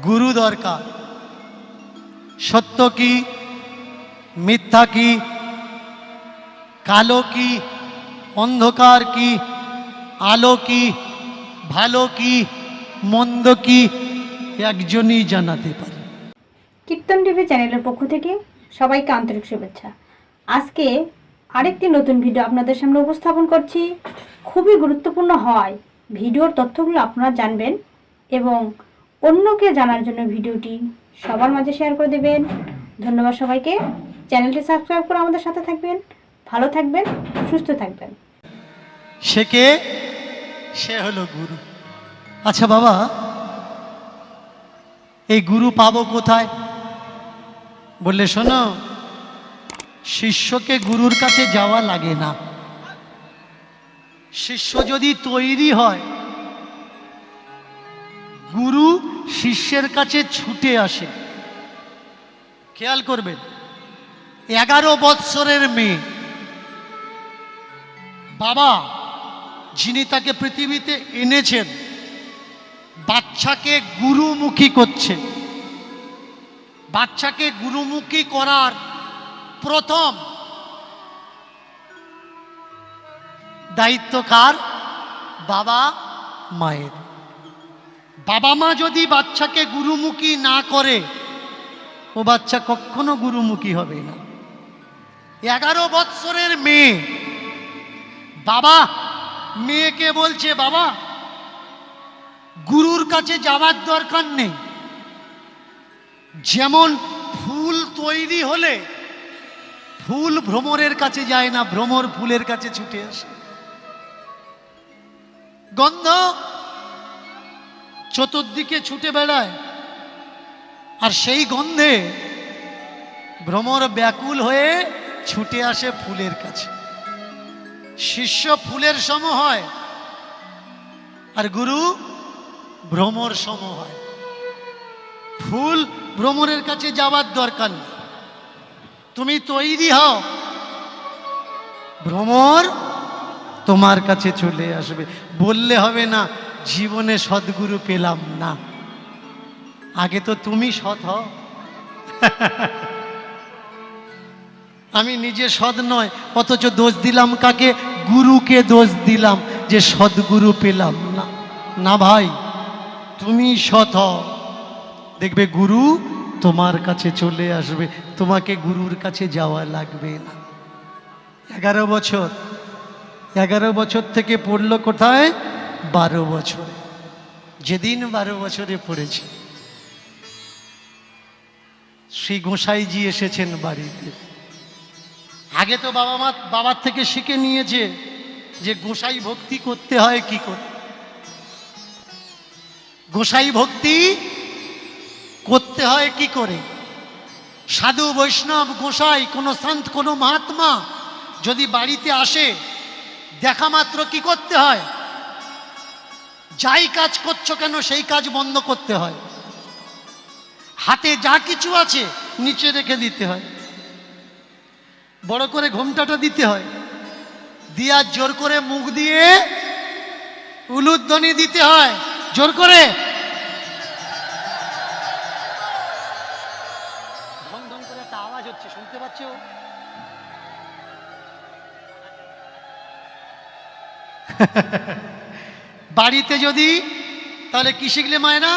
গুরু দরকার। সত্য কি, মিথ্যা কি, কালো কি, অন্ধকার কি, আলো কি, ভালো কি, মন্দ কি, একজনই জানাতে পারে। কীর্তন টিভি চ্যানেলের পক্ষ থেকে সবাইকে আন্তরিক শুভেচ্ছা। আজকে আরেকটি নতুন ভিডিও আপনাদের সামনে উপস্থাপন করছি। খুবই গুরুত্বপূর্ণ হয়, ভিডিওর তথ্যগুলো আপনারা জানবেন এবং অন্যকে জানার জন্য ভিডিওটি সবার মাঝে শেয়ার করে দেবেন। ধন্যবাদ সবাইকে। চ্যানেলটি সাবস্ক্রাইব করে আমাদের সাথে থাকবেন। ভালো থাকবেন, সুস্থ থাকবেন। সে কে? সে হলো গুরু। আচ্ছা বাবা, এই গুরু পাবো কোথায়? বললে শোনো, শিষ্যকে গুরুর কাছে যাওয়া লাগে না। শিষ্য যদি তৈরি হয়, গুরু শিষ্যের কাছে ছুটে আসে। খেয়াল করবেন, 11 বৎসরের মেয়ে, বাবা যিনি তাকে পৃথিবীতে এনেছেন, বাচ্চাকে গুরুমুখী করছে। বাচ্চাকে গুরুমুখী করার প্রথম দায়িত্ব কার? বাবা মায়ের। বাবা মা যদি বাচ্চাকে গুরুমুখী না করে, ও বাচ্চা কখনো গুরুমুখী হবে না। 11 বৎসরের মেয়ে, বাবা মেয়েকে বলছে, বাবা গুরুর কাছে যাওয়ার দরকার নেই। যেমন ফুল তৈরি হলে ফুল ভ্রমরের কাছে যায় না, ভ্রমর ফুলের কাছে ছুটে আসে। গন্ধ চতুর্দিকে ছুটে বেড়ায়, আর সেই গন্ধে ভ্রমর ব্যাকুল হয়ে ছুটে আসে ফুলের কাছে। শিষ্য ফুলের সম হয়, আর গুরু ভ্রমর সম হয়। ফুল ভ্রমরের কাছে যাওয়ার দরকার নেই, তুমি তৈরি হও, ভ্রমর তোমার কাছে চলে আসবে। বললে হবে না জীবনে সদ্গুরু পেলাম না, আগে তো তুমি সৎ হও। আমি নিজে সৎ নয়, অথচ দোষ দিলাম কাকে? গুরুকে দোষ দিলাম যে সদ্গুরু পেলাম না। না ভাই, তুমি সৎ হও, দেখবে গুরু তোমার কাছে চলে আসবে, তোমাকে গুরুর কাছে যাওয়া লাগবে না। 11 বছর, 11 বছর থেকে পড়লো কোথায়? 12 বছরে। যেদিন 12 বছরে পড়েছে, শ্রী গোসাইজি এসেছেন বাড়িতে। আগে তো বাবার থেকে শিখে নিয়েছে যে গোসাই ভক্তি করতে হয় কি করে। গোসাই ভক্তি করতে হয় কি করে? সাধু বৈষ্ণব গোসাই, কোনো সন্ত, কোনো মহাত্মা যদি বাড়িতে আসে, দেখা মাত্র কি করতে হয়? যাই কাজ করছো কেন সেই কাজ বন্ধ করতে হয়। হাতে যা কিছু আছে নিচে রেখে দিতে হয়, বড় করে ঘোমটাটা দিতে হয়, দিয়া জোর করে মুখ দিয়ে উলুধ্বনি দিতে হয়, জোর করে। ধং ধং করে একটা আওয়াজ হচ্ছে, শুনতে পাচ্ছ? বাড়িতে যদি, তাহলে কি শিখলে মায়েরা?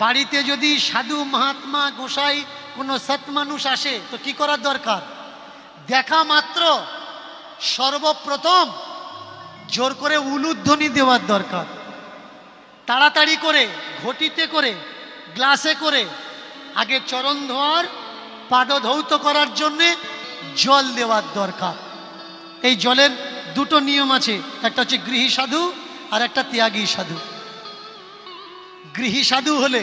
বাড়িতে যদি সাধু মহাত্মা গোসাই কোনো সৎ মানুষ আসে, তো কি করার দরকার? দেখা মাত্র সর্বপ্রথম জোর করে উলুধ্বনি দেওয়ার দরকার। তাড়াতাড়ি করে ঘটিতে করে, গ্লাসে করে আগে চরণ ধোয়ার, পাদধৌত করার জন্যে জল দেওয়ার দরকার। এই জলের দুটো নিয়ম আছে, একটা হচ্ছে গৃহী সাধু আর একটা ত্যাগী সাধু। গৃহী সাধু হলে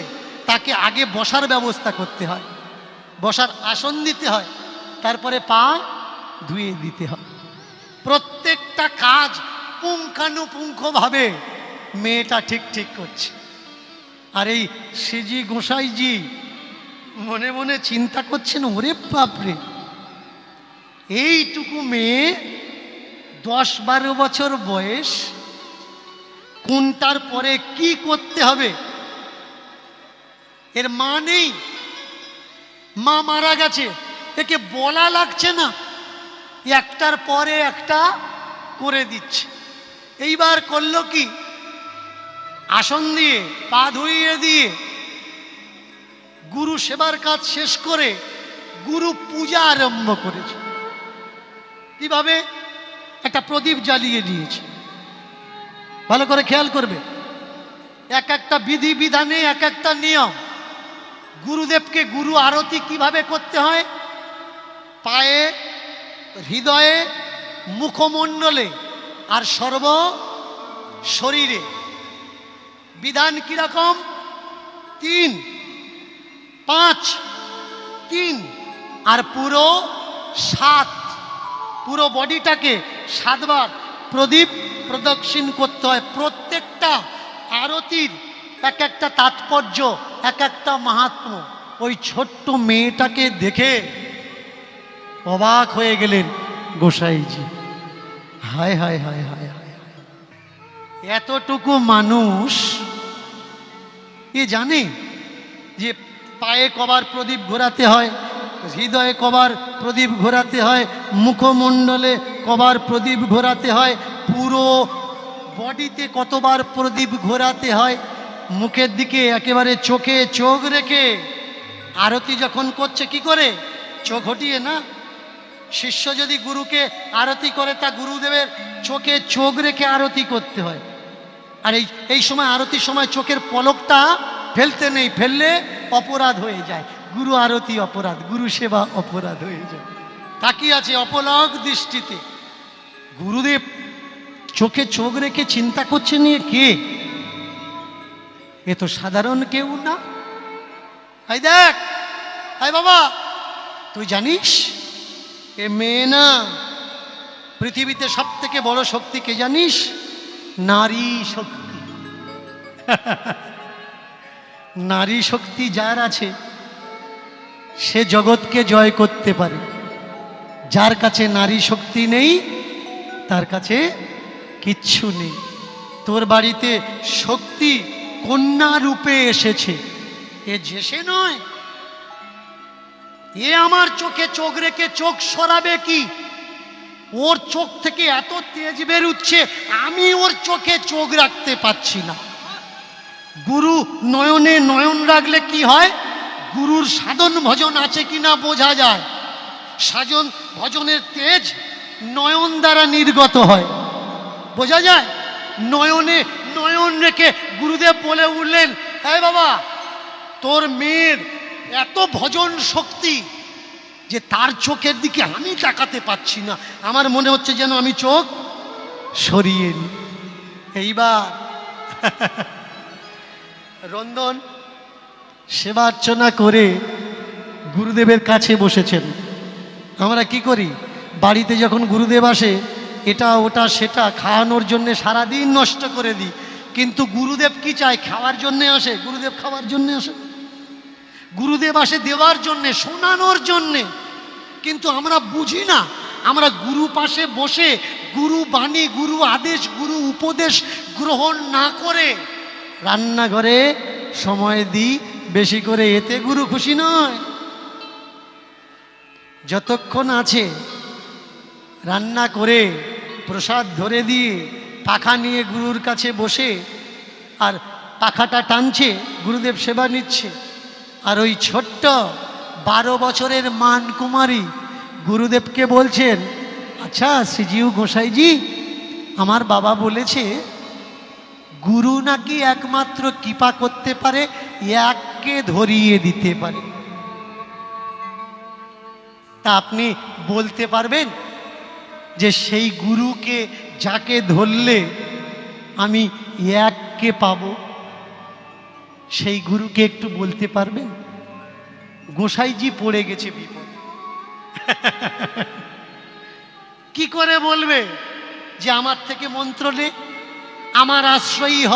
তাকে আগে বসার ব্যবস্থা করতে হয়, বসার আসন দিতে হয়, তারপরে পা ধুয়ে দিতে হয়। প্রত্যেকটা কাজ পুঙ্খানুপুঙ্খভাবে মেয়েটা ঠিক ঠিক করছে। আর এই শ্রীজি গোসাইজি মনে মনে চিন্তা করছেন, ওরে বাপরে, এইটুকু মেয়ে, 10-12 বছর বয়স, কোনটার পরে কি করতে হবে এর মা নেই, মা মারা গেছে, একে বলা লাগছে না, একটার পরে একটা করে দিচ্ছে। এইবার করলো কি, আসন দিয়ে পা ধুইয়ে দিয়ে গুরু সেবার কাজ শেষ করে গুরু পূজা আরম্ভ করেছে। কিভাবে? একটা প্রদীপ জ্বালিয়ে দিয়েছে। ভালো করে খেয়াল করবে, এক একটা বিধি বিধানে এক একটা নিয়ম। গুরুদেবকে গুরু আরতি কিভাবে করতে হয়? পায়ে, হৃদয়ে, মুখমণ্ডলে আর সর্ব শরীরে। বিধান কিরকম? 3, 5, 3 আর পুরো 7, পুরো বডিটাকে 7 বার প্রদীপ প্রদক্ষিণ করতে হয়। প্রত্যেকটা আরতির এক একটা তাৎপর্য, এক একটা মাহাত্ম্য। ওই ছোট্ট মেয়েটাকে দেখে অবাক হয়ে গেলেন গোসাইজি। হায় হায় হায় হায় হায়, এতটুকু মানুষ এ জানে যে পায়ে কবার প্রদীপ ঘোরাতে হয়, হৃদয়ে কবার প্রদীপ ঘোরাতে হয়, মুখমণ্ডলে কবার প্রদীপ ঘোরাতে হয়, পুরো বডিতে কতবার প্রদীপ ঘোরাতে হয়। মুখের দিকে একেবারে চোখে চোখ রেখে আরতি যখন করছে কি করে? চোখ হটিয়ে না। শিষ্য যদি গুরুকে আরতি করে তা গুরুদেবের চোখে চোখ রেখে আরতি করতে হয়। আর এই সময় আরতির সময় চোখের পলকটা ফেলতে নেই, ফেললে অপরাধ হয়ে যায়। গুরু আরতি অপরাধ, গুরু সেবা অপরাধ হয়ে যায়। তাকিয়ে আছে অপলক দৃষ্টিতে। গুরুদেব চোখে চোখ রেখে চিন্তা করছে নিয়ে কে? এ তো সাধারণ কেউ না। এই দেখ, এই বাবা, তুই জানিস এ মেয়ে না, পৃথিবীতে সব থেকে বড় শক্তি কে জানিস? নারী শক্তি। নারী শক্তি যার আছে সে জগৎকে জয় করতে পারে। যার কাছে নারী শক্তি নেই তার কাছে কিচ্ছু নেই। তোর বাড়িতে শক্তি কন্যা রূপে এসেছে, এ যে সে নয়। এ আমার চোখে চোখ রেখে চোখ সরাবে কি? ওর চোখ থেকে এত তেজ বেরুচ্ছে, আমি ওর চোখে চোখ রাখতে পাচ্ছি না। গুরু নয়নে নয়ন রাখলে কি হয়? গুরুর সাধন ভজন আছে কিনা বোঝা যায়। সাধন ভজনের তেজ নয়ন দ্বারা নির্গত হয়, বোঝা যায়। নয়নে নয়ন রেখে গুরুদেব বলে উঠলেন, হ্যাঁ বাবা, তোর মেয়ের এত ভজন শক্তি যে তার চোখের দিকে আমি তাকাতে পাচ্ছি না। আমার মনে হচ্ছে যেন আমি চোখ সরিয়ে নিই। এইবার রন্ধন সেবা অর্চনা করে গুরুদেবের কাছে বসেছেন। আমরা কি করি? বাড়িতে যখন গুরুদেব আসে এটা ওটা সেটা খাওয়ানোর জন্যে সারাদিন নষ্ট করে দিই। কিন্তু গুরুদেব কি চায়? খাওয়ার জন্যে আসে? গুরুদেব খাওয়ার জন্যে আসে? গুরুদেব আসে দেওয়ার জন্যে, শোনানোর জন্যে। কিন্তু আমরা বুঝি না। আমরা গুরু পাশে বসে গুরু বাণী, গুরু আদেশ, গুরু উপদেশ গ্রহণ না করে রান্নাঘরে সময় দিই বেশি করে। এতে গুরু খুশি নয়। যতক্ষণ আছে রান্না করে প্রসাদ ধরে দিয়ে পাখা নিয়ে গুরুর কাছে বসে আর পাখাটা টানছে, গুরুদেব সেবা নিচ্ছে। আর ওই ছোট্ট 12 বছরের মান কুমারী গুরুদেবকে বলছেন, আচ্ছা শ্রীজিউ গোসাইজি, আমার বাবা বলেছে গুরু নাকি একমাত্র কৃপা করতে পারে, এককে ধরিয়ে দিতে পারে। তা আপনি বলতে পারবেন যে সেই গুরুকে যাকে ধরলে আমি এককে পাবো, সেই গুরুকে একটু বলতে পারবেন? গোসাইজি পড়ে গেছে বিপদ। কি করে বলবে যে আমার থেকে মন্ত্র নে, আমার আশ্রয়ী হ?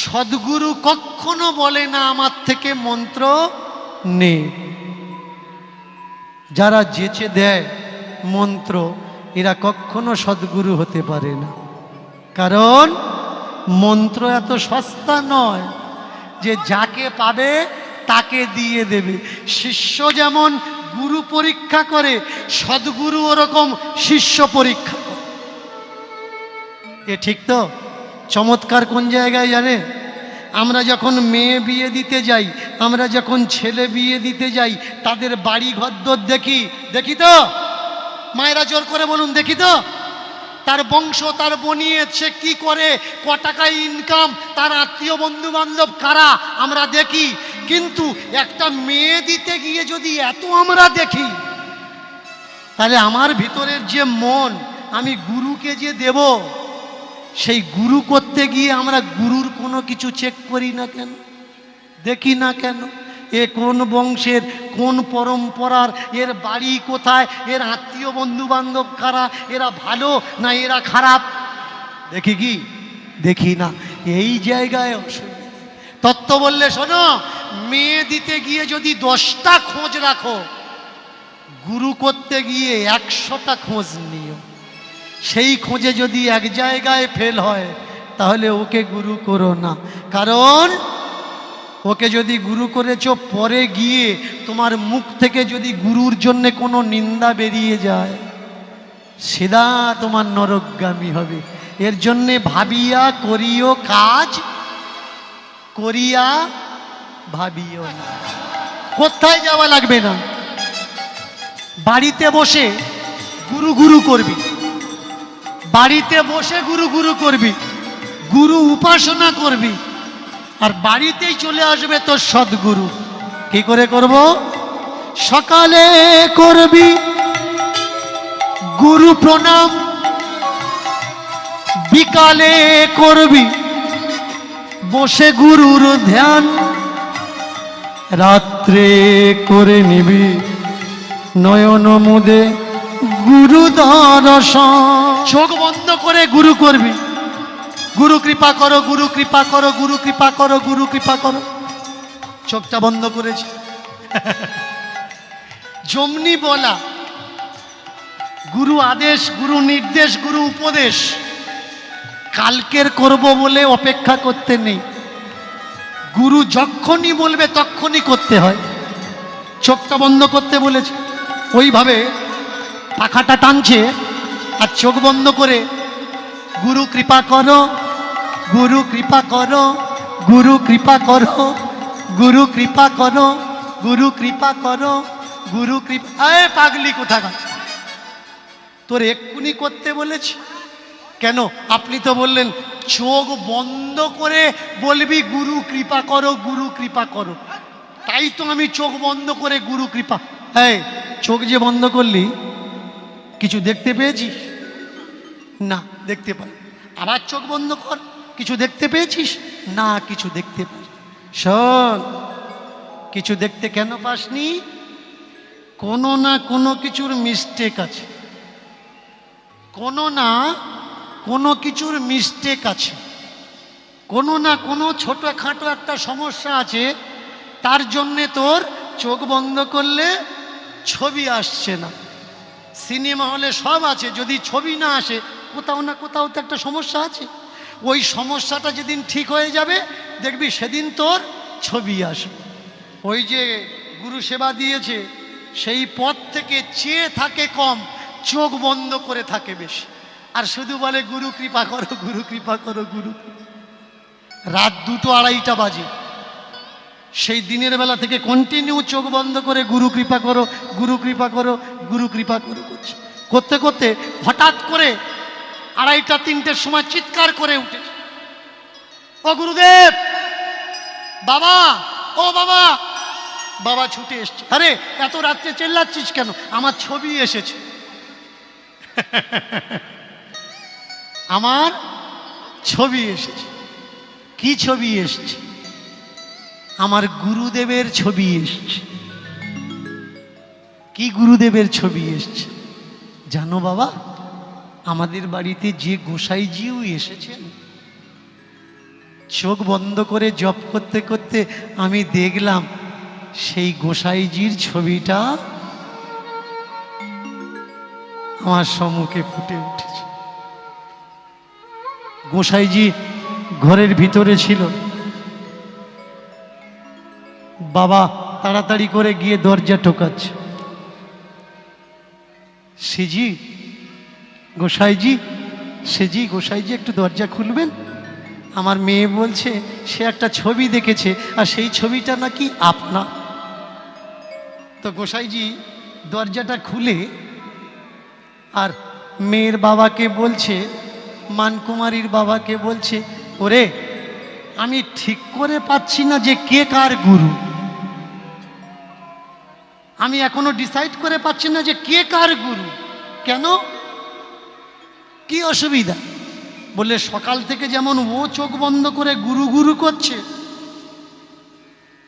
সদ্গুরু কখনো বলে না আমার থেকে মন্ত্র নে। যারা যেচে দেয় মন্ত্র, এরা কখনো সদ্গুরু হতে পারে না। কারণ মন্ত্র এত সস্তা নয় যে যাকে পাবে তাকে দিয়ে দেবে। শিষ্য যেমন গুরু পরীক্ষা করে, সদ্গুরু ওরকম শিষ্য পরীক্ষা করে। এ ঠিক তো? চমৎকার কোন জায়গায় জানেন? আমরা যখন মেয়ে বিয়ে দিতে যাই, আমরা যখন ছেলে বিয়ে দিতে যাই, তাদের বাড়ি ঘরদোর দেখি, দেখি তো? মায়েরা জোর করে বলুন, দেখি তো? তার বংশ, তার বনিয়েত, সে কি করে, ক টাকায় ইনকাম, তার আত্মীয় বন্ধু বান্ধব কারা, আমরা দেখি। কিন্তু একটা মেয়ে দিতে গিয়ে যদি এত আমরা দেখি, তাহলে আমার ভিতরের যে মন, আমি গুরুকে যে দেব, সেই গুরু করতে গিয়ে আমরা গুরুর কোনো কিছু চেক করি না কেন, দেখি না কেন? এ কোন বংশের, কোন পরম্পরার, এর বাড়ি কোথায়, এর আত্মীয় বন্ধু বান্ধব কারা, এরা ভালো না এরা খারাপ, দেখি কি? দেখি না। এই জায়গায় অসুবিধা। তত্ত্ব বললে শোনো, মেয়ে দিতে গিয়ে যদি 10টা খোঁজ রাখো, গুরু করতে গিয়ে 100টা খোঁজ নিও। সেই খোঁজে যদি এক জায়গায় ফেল হয়, তাহলে ওকে গুরু করো না। কারণ ওকে যদি গুরু করেছো, পরে গিয়ে তোমার মুখ থেকে যদি গুরুর জন্য কোনো নিন্দা বেরিয়ে যায়, সিধা তোমার নরকগামী হবে। এর জন্যে ভাবিয়া করিও কাজ, করিয়া ভাবিও না। কোথায় যাওয়া লাগবে না, বাড়িতে বসে গুরু গুরু করবি, বাড়িতে বসে গুরু গুরু করবি, গুরু উপাসনা করবি, আর বাড়িতেই চলে আসবে তোর সদ্গুরু। কি করে করব? সকালে করবি গুরু প্রণাম, বিকালে করবি বসে গুরুর ধ্যান, রাত্রে করে নিবি নয়ন মুদে গুরু দর্শন। চোখ বন্ধ করে গুরু করবি, গুরু কৃপা করো, গুরু কৃপা করো, গুরু কৃপা করো, গুরু কৃপা করো। চোখটা বন্ধ করেছি। জমনি বলা, গুরু আদেশ, গুরু নির্দেশ, গুরু উপদেশ। কালকের করব বলে অপেক্ষা করতে নেই, গুরু যখনই বলবে তখনই করতে হয়। চোখটা বন্ধ করতে বলেছে, ওইভাবে পাখাটা টানছে আর চোখ বন্ধ করে গুরু কৃপা করো, গুরু কৃপা করো, গুরু কৃপা করো, গুরু কৃপা করো, গুরু কৃপা করো, গুরু কৃপা। এ পাগলি কোথাকার, তোর এক্ষুনি করতে বলেছি কেন? আপনি তো বললেন চোখ বন্ধ করে বলবি গুরু কৃপা করো, গুরু কৃপা করো। তাই তো আমি চোখ বন্ধ করে গুরু কৃপা। এই চোখ যে বন্ধ করলি, কিছু দেখতে পেয়েছিস? না, দেখতে পাই। আবার চোখ বন্ধ কর, কিছু দেখতে পেয়েছিস? না, কিছু দেখতে পাই। শোন, কিছু দেখতে কেন পাসনি? কোনো না কোনো কিছুর মিস্টেক আছে, কোনো না কোনো কিছুর মিস্টেক আছে, কোনো না কোনো ছোটোখাটো একটা সমস্যা আছে। তার জন্যে তোর চোখ বন্ধ করলে ছবি আসছে না। সিনেমা হলে সব আছে, যদি ছবি না আসে, কোথাও না কোথাও তো একটা সমস্যা আছে। ওই সমস্যাটা যেদিন ঠিক হয়ে যাবে, দেখবি সেদিন তোর ছবি আসবে। ওই যে গুরু সেবা দিয়েছে, সেই পথ থেকে চেয়ে থাকে কম, চোখ বন্ধ করে থাকে বেশি, আর শুধু বলে গুরু কৃপা করো, গুরু কৃপা করো, গুরু। রাত 2টো 2:30টা বাজে, সেই দিনের বেলা থেকে কন্টিনিউ চোখ বন্ধ করে গুরু কৃপা করো, গুরু কৃপা করো, গুরু কৃপা করো করছে। করতে করতে হঠাৎ করে 2:30 3টের সময় চিৎকার করে উঠে, ও গুরুদেব, বাবা, ও বাবা। বাবা ছুটে এসছে, আরে এত রাত্রে চেল্লাচ্ছিস কেন? আমার ছবি এসেছে। আমার ছবি এসেছে। কি ছবি এসছে? আমার গুরুদেবের ছবি এসছে। কি গুরুদেবের ছবি এসছে জানো বাবা? আমাদের বাড়িতে যে গোসাইজিও এসেছেন, চোখ বন্ধ করে জপ করতে করতে আমি দেখলাম সেই গোসাইজির ছবিটা আমার সম্মুখে ফুটে উঠেছে। গোসাইজি ঘরের ভিতরে ছিল, বাবা তাড়াতাড়ি করে গিয়ে দরজা ঠোকাচ্ছে। সেজি গোসাইজি, সেজি গোসাইজি একটু দরজা খুলবেন, আমার মেয়ে বলছে সে একটা ছবি দেখেছে আর সেই ছবিটা নাকি আপনার। তো গোসাইজি দরজাটা খুলে আর মেয়ের বাবাকে বলছে, মানকুমারীর বাবাকে বলছে, ওরে আমি ঠিক করে পাচ্ছি না যে কে কার গুরু, আমি এখনো ডিসাইড করে পাচ্ছি না যে কে কার গুরু। কেন, কি অসুবিধা? বললে সকাল থেকে যেমন ও চোখ বন্ধ করে গুরু গুরু করছে,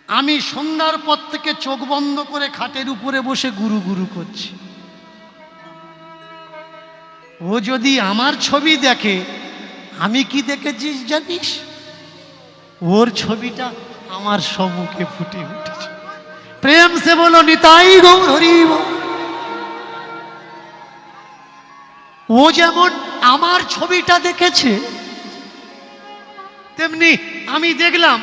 আমি সন্ধ্যার পর থেকে চোখ বন্ধ করে খাটের উপরে বসে গুরু গুরু করছি। ও যদি আমার ছবি দেখে, আমি কি দেখেছিস জানিস? ওর ছবিটা আমার সম্মুখে ফুটে উঠেছে। প্রেম সে বলো নিতাই গৌর হরি বল। ও যেমন আমার ছবিটা দেখেছে, তেমনি আমি দেখলাম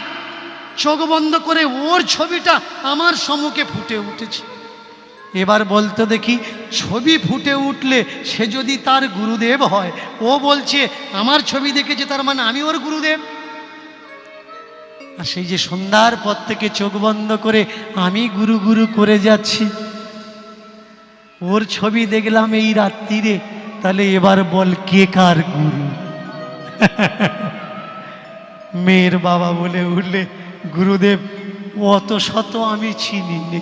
চোখ বন্ধ করে ওর ছবিটা আমার সম্মুখে ফুটে উঠেছে। এবার বলতো দেখি, ছবি ফুটে উঠলে সে যদি তার গুরুদেব হয়, ও বলছে আমার ছবি দেখেছে, তার মানে আমি ওর গুরুদেব। আর সেই যে সন্ধ্যার পর থেকে চোখ বন্ধ করে আমি গুরু গুরু করে যাচ্ছি, ওর ছবি দেখলাম এই রাত্রিরে, তাহলে এবার বল কে কার গুরু? মেয়ের বাবা বলে উঠলে, গুরুদেব অত শত আমি চিনি নে,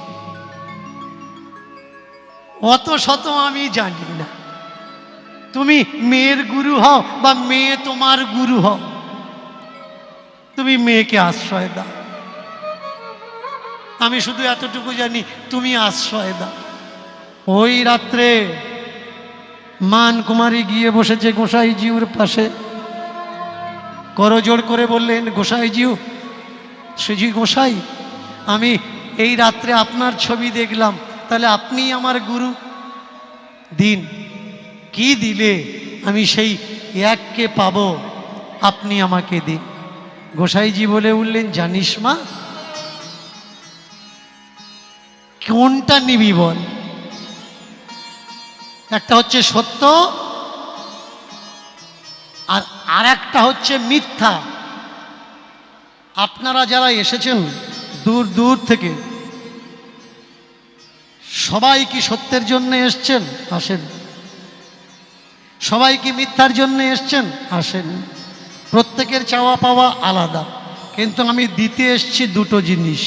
অত শত আমি জানি না, তুমি মেয়ের গুরু হও বা মেয়ে তোমার গুরু হও, তুমি মেয়েকে আশ্রয় দাও, আমি শুধু এতটুকু জানি তুমি আশ্রয় দাও। ওই রাত্রে মানকুমারী গিয়ে বসেছে গোসাইজিউর পাশে, করজোড় করে বললেন, গোসাইজিউ, শ্রীজি গোসাই, আমি এই রাত্রে আপনার ছবি দেখলাম, তাহলে আপনি আমার গুরু দিন, কি দিলে আমি সেই এককে পাবো, আপনি আমাকে দিন। গোসাইজি বলে উঠলেন, জানিস মা, কোনটা নিবি বল? একটা হচ্ছে সত্য আর একটা হচ্ছে মিথ্যা। আপনারা যারা এসেছেন দূর দূর থেকে, সবাই কি সত্যের জন্য এসছেন? আসেন। সবাই কি মিথ্যার জন্য এসছেন? আসেন। প্রত্যেকের চাওয়া পাওয়া আলাদা, কিন্তু আমি দিতে এসছি দুটো জিনিস,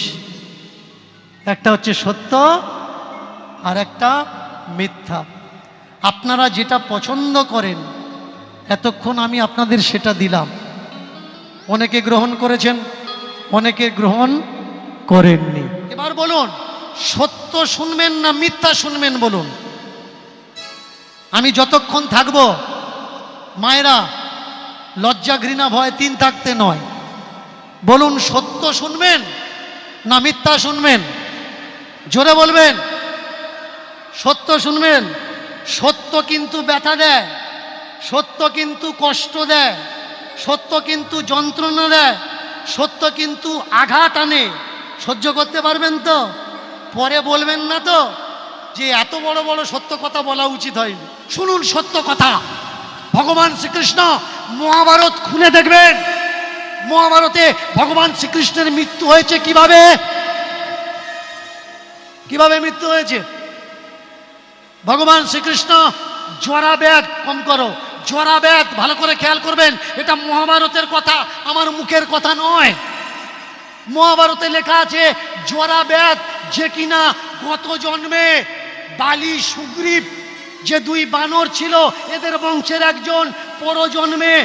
একটা হচ্ছে সত্য আর একটা মিথ্যা। আপনারা যেটা পছন্দ করেন, এতক্ষণ আমি আপনাদের সেটা দিলাম। অনেকে গ্রহণ করেছেন, অনেকে গ্রহণ করেননি। এবার বলুন, সত্য শুনবেন না মিথ্যা শুনবেন বলুন? আমি যতক্ষণ থাকব, মায়েরা লজ্জা ঘৃণা ভয় তিন থাকতে নয়, বলুন সত্য শুনবেন না মিথ্যা শুনবেন? জোরে বলবেন। সত্য শুনবেন। সত্য কিন্তু ব্যথা দেয়, সত্য কিন্তু কষ্ট দেয়, সত্য কিন্তু যন্ত্রণা দেয়, সত্য কিন্তু আঘাত আনে। সহ্য করতে পারবেন তো? পরে বলবেন না তো যে এত বড় বড় সত্য কথা বলা উচিত হয়নি। শুনুন সত্য কথা। ভগবান শ্রীকৃষ্ণ মহাভারত খুলে দেখবেন, মহাভারতে ভগবান শ্রীকৃষ্ণের মৃত্যু হয়েছে কিভাবে? কিভাবে মৃত্যু হয়েছে? ভগবান শ্রীকৃষ্ণ জরাব্যাধ, কম করো, জরাব্যাধ, ভালো করে খেয়াল করবেন, এটা মহাভারতের কথা, আমার মুখের কথা নয়। মহাভারতে লেখা আছে জরাব্যাধ, যে কিনা গত জন্মে বালি সুগ্রীব যে দুই বানর ছিল, এদের বংশের একজন পরজন্মে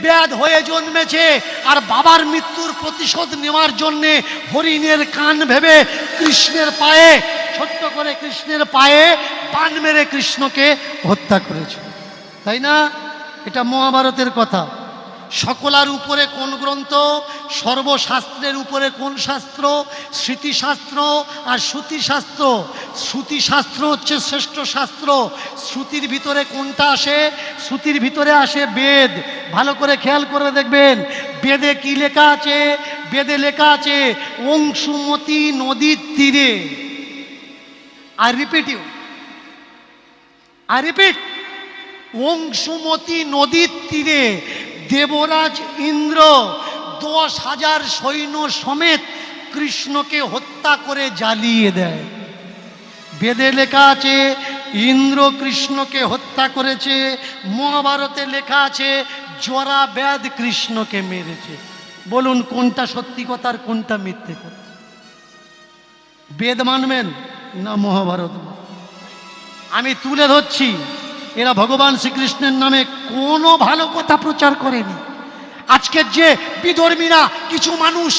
ব্যাধ হয়ে জন্মেছে, আর বাবার মৃত্যুর প্রতিশোধ নেওয়ার জন্যে হরিণের কান ভেবে কৃষ্ণের পায়ে, ছোট্ট করে কৃষ্ণের পায়ে বান মেরে কৃষ্ণকে হত্যা করেছে, তাই না? এটা মহাভারতের কথা। সকলার উপরে কোন গ্রন্থ? সর্বশাস্ত্রের উপরে কোন শাস্ত্র? স্মৃতিশাস্ত্র আর শ্রুতিশাস্ত্র। শ্রুতিশাস্ত্র হচ্ছে শ্রেষ্ঠ শাস্ত্র। শ্রুতির ভিতরে কোনটা আসে? শ্রুতির ভিতরে আসে বেদ। ভালো করে খেয়াল করে দেখবেন, বেদে কি লেখা আছে? বেদে লেখা আছে অংশুমতি নদীর তীরে। I repeat you, I repeat, অংশুমতি নদীর তীরে দেবরাজ ইন্দ্র 10,000 সৈন্য সমেত কৃষ্ণকে হত্যা করে জ্বালিয়ে দেয়। বেদে লেখা আছে ইন্দ্র কৃষ্ণকে হত্যা করেছে, মহাভারতে লেখা আছে জরা ব্যাধ কৃষ্ণকে মেরেছে। বলুন কোনটা সত্যি কথা আর কোনটা মিথ্যে কথা? বেদ মানবেন না মহাভারত? আমি তুলে ধরছি, এরা ভগবান শ্রীকৃষ্ণের নামে কোনো ভালো কথা প্রচার করেনি। আজকের যে বিধর্মীরা কিছু মানুষ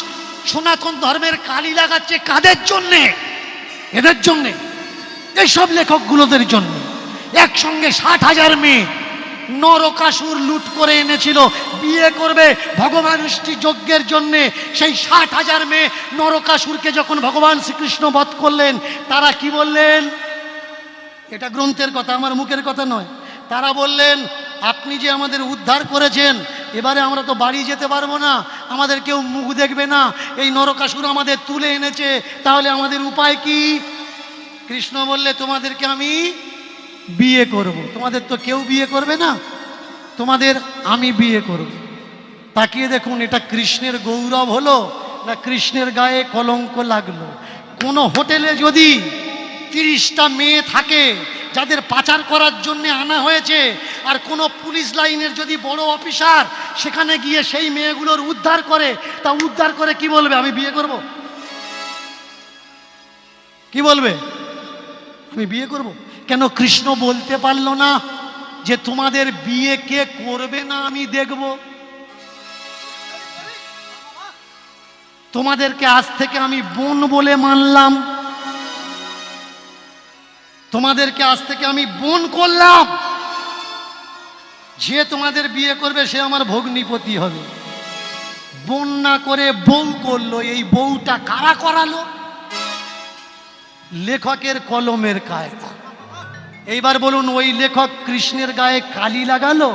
সনাতন ধর্মের কালি লাগাচ্ছে, কাদের জন্যে? এদের জন্যে, এইসব লেখকগুলোদের জন্য। একসঙ্গে 60,000 মেয়ে নরকাসুর লুট করে এনেছিল বিয়ে করবে ভগবান সৃষ্টি যজ্ঞের জন্যে। সেই 60,000 মেয়ে নরকাসুরকে যখন ভগবান শ্রীকৃষ্ণ বধ করলেন, তারা কি বললেন? এটা গ্রন্থের কথা, আমার মুখের কথা নয়। তারা বললেন, আপনি যে আমাদের উদ্ধার করেছেন, এবারে আমরা তো বাড়ি যেতে পারবো না, আমাদের কেউ মুখ দেখবে না, এই নরকাসুর আমাদের তুলে এনেছে, তাহলে আমাদের উপায় কি? কৃষ্ণ বললে, তোমাদেরকে আমি বিয়ে করব। তোমাদের তো কেউ বিয়ে করবে না, তোমাদের আমি বিয়ে করব। তাকিয়ে দেখুন, এটা কৃষ্ণের গৌরব হলো না কৃষ্ণের গায়ে কলঙ্ক লাগলো? কোনো হোটেলে যদি 30টা মেয়ে থাকে যাদের পাচার করার জন্য আনা হয়েছে, আর কোনো পুলিশ লাইনের যদি বড় অফিসার সেখানে গিয়ে সেই মেয়েগুলোর উদ্ধার করে, তা উদ্ধার করে কি বলবে? আমি বিয়ে করব। কি বলবে? আমি বিয়ে করব। কেন কৃষ্ণ বলতে পারলো না যে তোমাদের বিয়ে কে করবে না আমি দেখব? তোমাদেরকে আজ থেকে আমি বোন বলে মানলাম, তোমাদেরকে আজ থেকে আমি বোন করলাম, যে তোমাদের বিয়ে করবে সে আমার ভগ্নিপতি হবে। বোন না করে বউ করলো। এই বউটা কারা করালো? লেখকের কলমের কায়দা। এইবার বলুন, ওই লেখক কৃষ্ণের গায়ে কালি লাগালো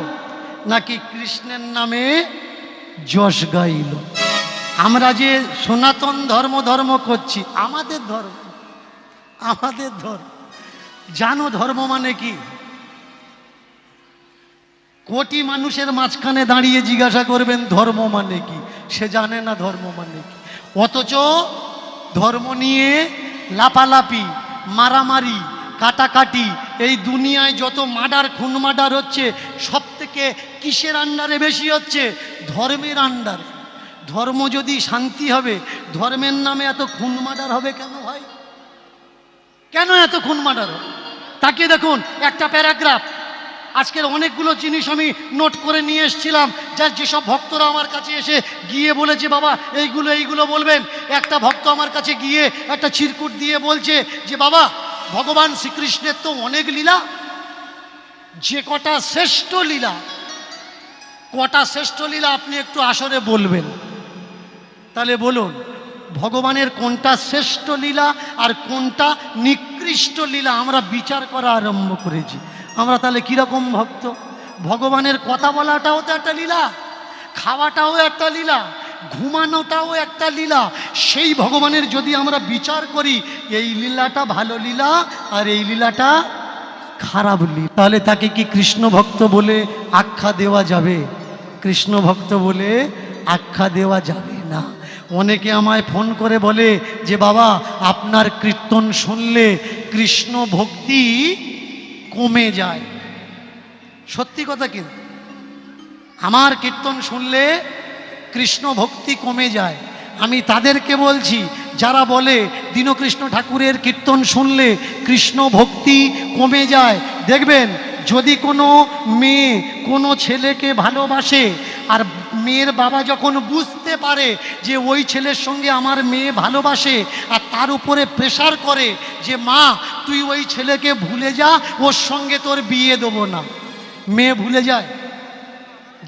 নাকি কৃষ্ণের নামে যশ গাইল? আমরা যে সনাতন ধর্ম করছি, আমাদের ধর্ম, আমাদের ধর্ম। জানো ধর্ম মানে কি? কোটি মানুষের মাঝখানে দাঁড়িয়ে জিজ্ঞাসা করবেন ধর্ম মানে কি, সে জানে না ধর্ম মানে কি। অথচ ধর্ম নিয়ে লাপালাপি, মারামারি, কাটাকাটি, এই দুনিয়ায় যত মার্ডার, খুন মার্ডার হচ্ছে, সব থেকে কিসের আন্ডারে বেশি হচ্ছে? ধর্মের আন্ডারে। ধর্ম যদি শান্তি হবে, ধর্মের নামে এত খুন মার্ডার হবে কেন ভাই? কেন এত খুন মার্ডার হবে? তাকিয়ে দেখুন একটা প্যারাগ্রাফ। আজকের অনেকগুলো জিনিস আমি নোট করে নিয়ে এসেছিলাম, যার যেসব ভক্তরা আমার কাছে এসে গিয়ে বলেছে, বাবা এইগুলো এইগুলো বলবেন। একটা ভক্ত আমার কাছে গিয়ে একটা চিরকুট দিয়ে বলছে যে, বাবা ভগবান শ্রীকৃষ্ণের তো অনেক লীলা, যে কটা শ্রেষ্ঠ লীলা, কটা শ্রেষ্ঠ লীলা আপনি একটু আসরে বলবেন। তাহলে বলুন, ভগবানের কোনটা শ্রেষ্ঠ লীলা আর কোনটা নিকৃষ্ট লীলা আমরা বিচার করা আরম্ভ করেছি। আমরা তাহলে কীরকম ভক্ত? ভগবানের কথা বলাটাও তো একটা লীলা, খাওয়াটাও একটা লীলা, ঘুমানোটাও একটা লীলা। সেই ভগবানের যদি আমরা বিচার করি এই লীলাটা ভালো লীলা আর এই লীলাটা খারাপ লীলা, তাহলে তাকে কি কৃষ্ণ ভক্ত বলে আখ্যা দেওয়া যাবে? কৃষ্ণ ভক্ত বলে আখ্যা দেওয়া যাবে না। অনেকে আমায় ফোন করে বলে যে, বাবা আপনার কীর্তন শুনলে কৃষ্ণ ভক্তি কমে যায়। সত্যি কথা, কিন্তু আমার কীর্তন শুনলে কৃষ্ণ ভক্তি কমে যায়। আমি তাদেরকে বলছি যারা বলে দীনকৃষ্ণ ঠাকুরের কীর্তন শুনলে কৃষ্ণ ভক্তি কমে যায়, দেখবেন যদি কোনো মেয়ে কোনো ছেলেকে ভালোবাসে, আর মেয়ের বাবা যখন বুঝতে পারে যে ওই ছেলের সঙ্গে আমার মেয়ে ভালোবাসে, আর তার উপরে প্রেশার করে যে মা তুই ওই ছেলেকে ভুলে যা, ওর সঙ্গে তোর বিয়ে দেবো না, মেয়ে ভুলে যায়?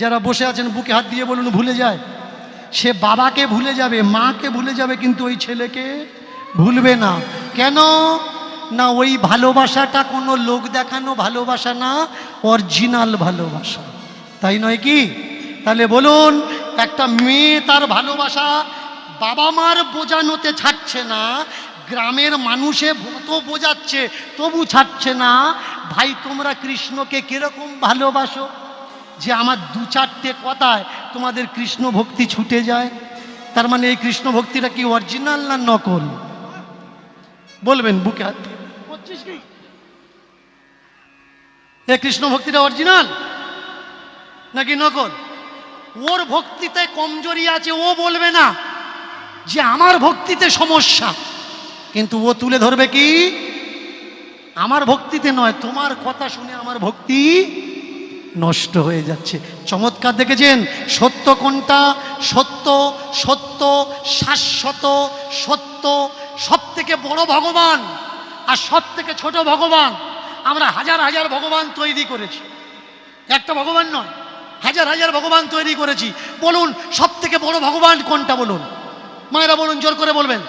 যারা বসে আছেন বুকে হাত দিয়ে বলুন, ভুলে যায়? সে বাবাকে ভুলে যাবে, মাকে ভুলে যাবে, কিন্তু ওই ছেলেকে ভুলবে না। কেন না? ওই ভালোবাসাটা কোনো লোক দেখানো ভালোবাসা না, অরিজিনাল ভালোবাসা, তাই নয় কি? তাহলে বলুন, একটা মেয়ে তার ভালোবাসা বাবা মার বোঝানোতে ছাড়ছে না, গ্রামের মানুষে তো বোঝাচ্ছে তবু ছাড়ছে না। ভাই তোমরা কৃষ্ণকে কিরকম ভালোবাসো যে আমার দু চারটে কথায় তোমাদের কৃষ্ণ ভক্তি ছুটে যায়? তার মানে এই কৃষ্ণ ভক্তিটা কি অরিজিনাল না নকল? বলবেন বুকে হাত দিয়ে। করছিস কি? এ কৃষ্ণ ভক্তিটা অরিজিনাল নাকি নকল? ওর ভক্তিতে কমজোরি আছে, ও বলবে না যে আমার ভক্তিতে সমস্যা, কিন্তু ও তুলে ধরবে কি আমার ভক্তিতে নয়, তোমার কথা শুনে আমার ভক্তি নষ্ট হয়ে যাচ্ছে। চমৎকার দেখেছেন? সত্য কোনটা? সত্য, সত্য, শাশ্বত সত্য, সব থেকে বড় ভগবান আর সব থেকে ছোট ভগবান। আমরা হাজার হাজার ভগবান তৈরি করেছি, একটা ভগবান নয়, হাজার হাজার ভগবান তৈরি করেছি। বলুন সব থেকে বড় ভগবান কোনটা? বলুন মায়েরা, বলুন, জোর করে বলবেন।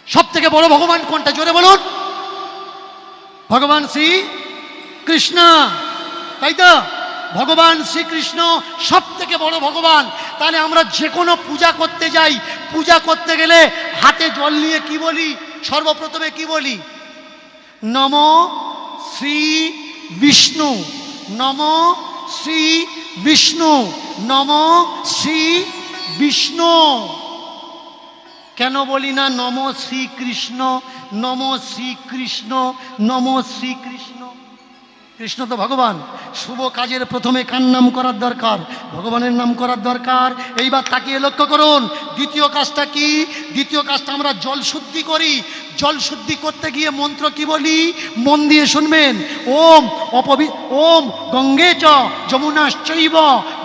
সব থেকে বড় ভগবান কোনটা? জোরে বলুন। ভগবান শ্রী কৃষ্ণ, তাই তো? ভগবান শ্রীকৃষ্ণ সব থেকে বড় ভগবান। তাহলে আমরা যে কোনো পূজা করতে যাই, পূজা করতে গেলে হাতে জল নিয়ে কি বলি? সর্বপ্রথমে কি বলি? নমো শ্রী বিষ্ণু, নমো শ্রী বিষ্ণু, নমো শ্রী বিষ্ণু। কেন বলি না নমো শ্রীকৃষ্ণ, নমো শ্রীকৃষ্ণ, নমো শ্রীকৃষ্ণ? কৃষ্ণ তো ভগবান। শুভ কাজের প্রথমে কার নাম করার দরকার? ভগবানের নাম করার দরকার। এইবার তাকিয়ে লক্ষ্য করুন, দ্বিতীয় কাজটা কি? দ্বিতীয় কাজটা আমরা জল শুদ্ধি করি। জল শুদ্ধি করতে গিয়ে মন্ত্র কি বলি? মন দিয়ে শুনবেন। ওম ওম গঙ্গে চ যমুনাশ্চৈব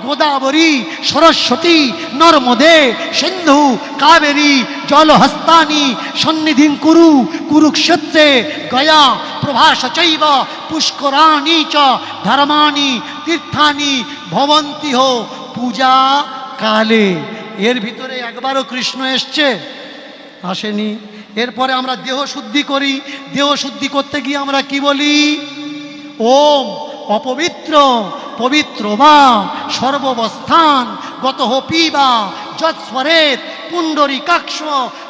গোদাবরী সরস্বতী নর্মদে সিন্ধু কাবেরী জলহস্তানি সন্নিধিং কুরু কুরুক্ষেত্রে গয়া প্রভাস চৈব পুষ্করাণি চ ধর্মানি তীর্থানি ভবন্তি হো পূজা কালে। এর ভিতরে একবারও কৃষ্ণ এসছে? আসেনি। এরপরে আমরা দেহ শুদ্ধি করি। দেহ শুদ্ধি করতে গিয়ে আমরা কি বলি? ওম অপবিত্র পবিত্র বা সর্ববস্থান গত পিবা যৎস্বরেত পুণ্ডরীকাক্ষ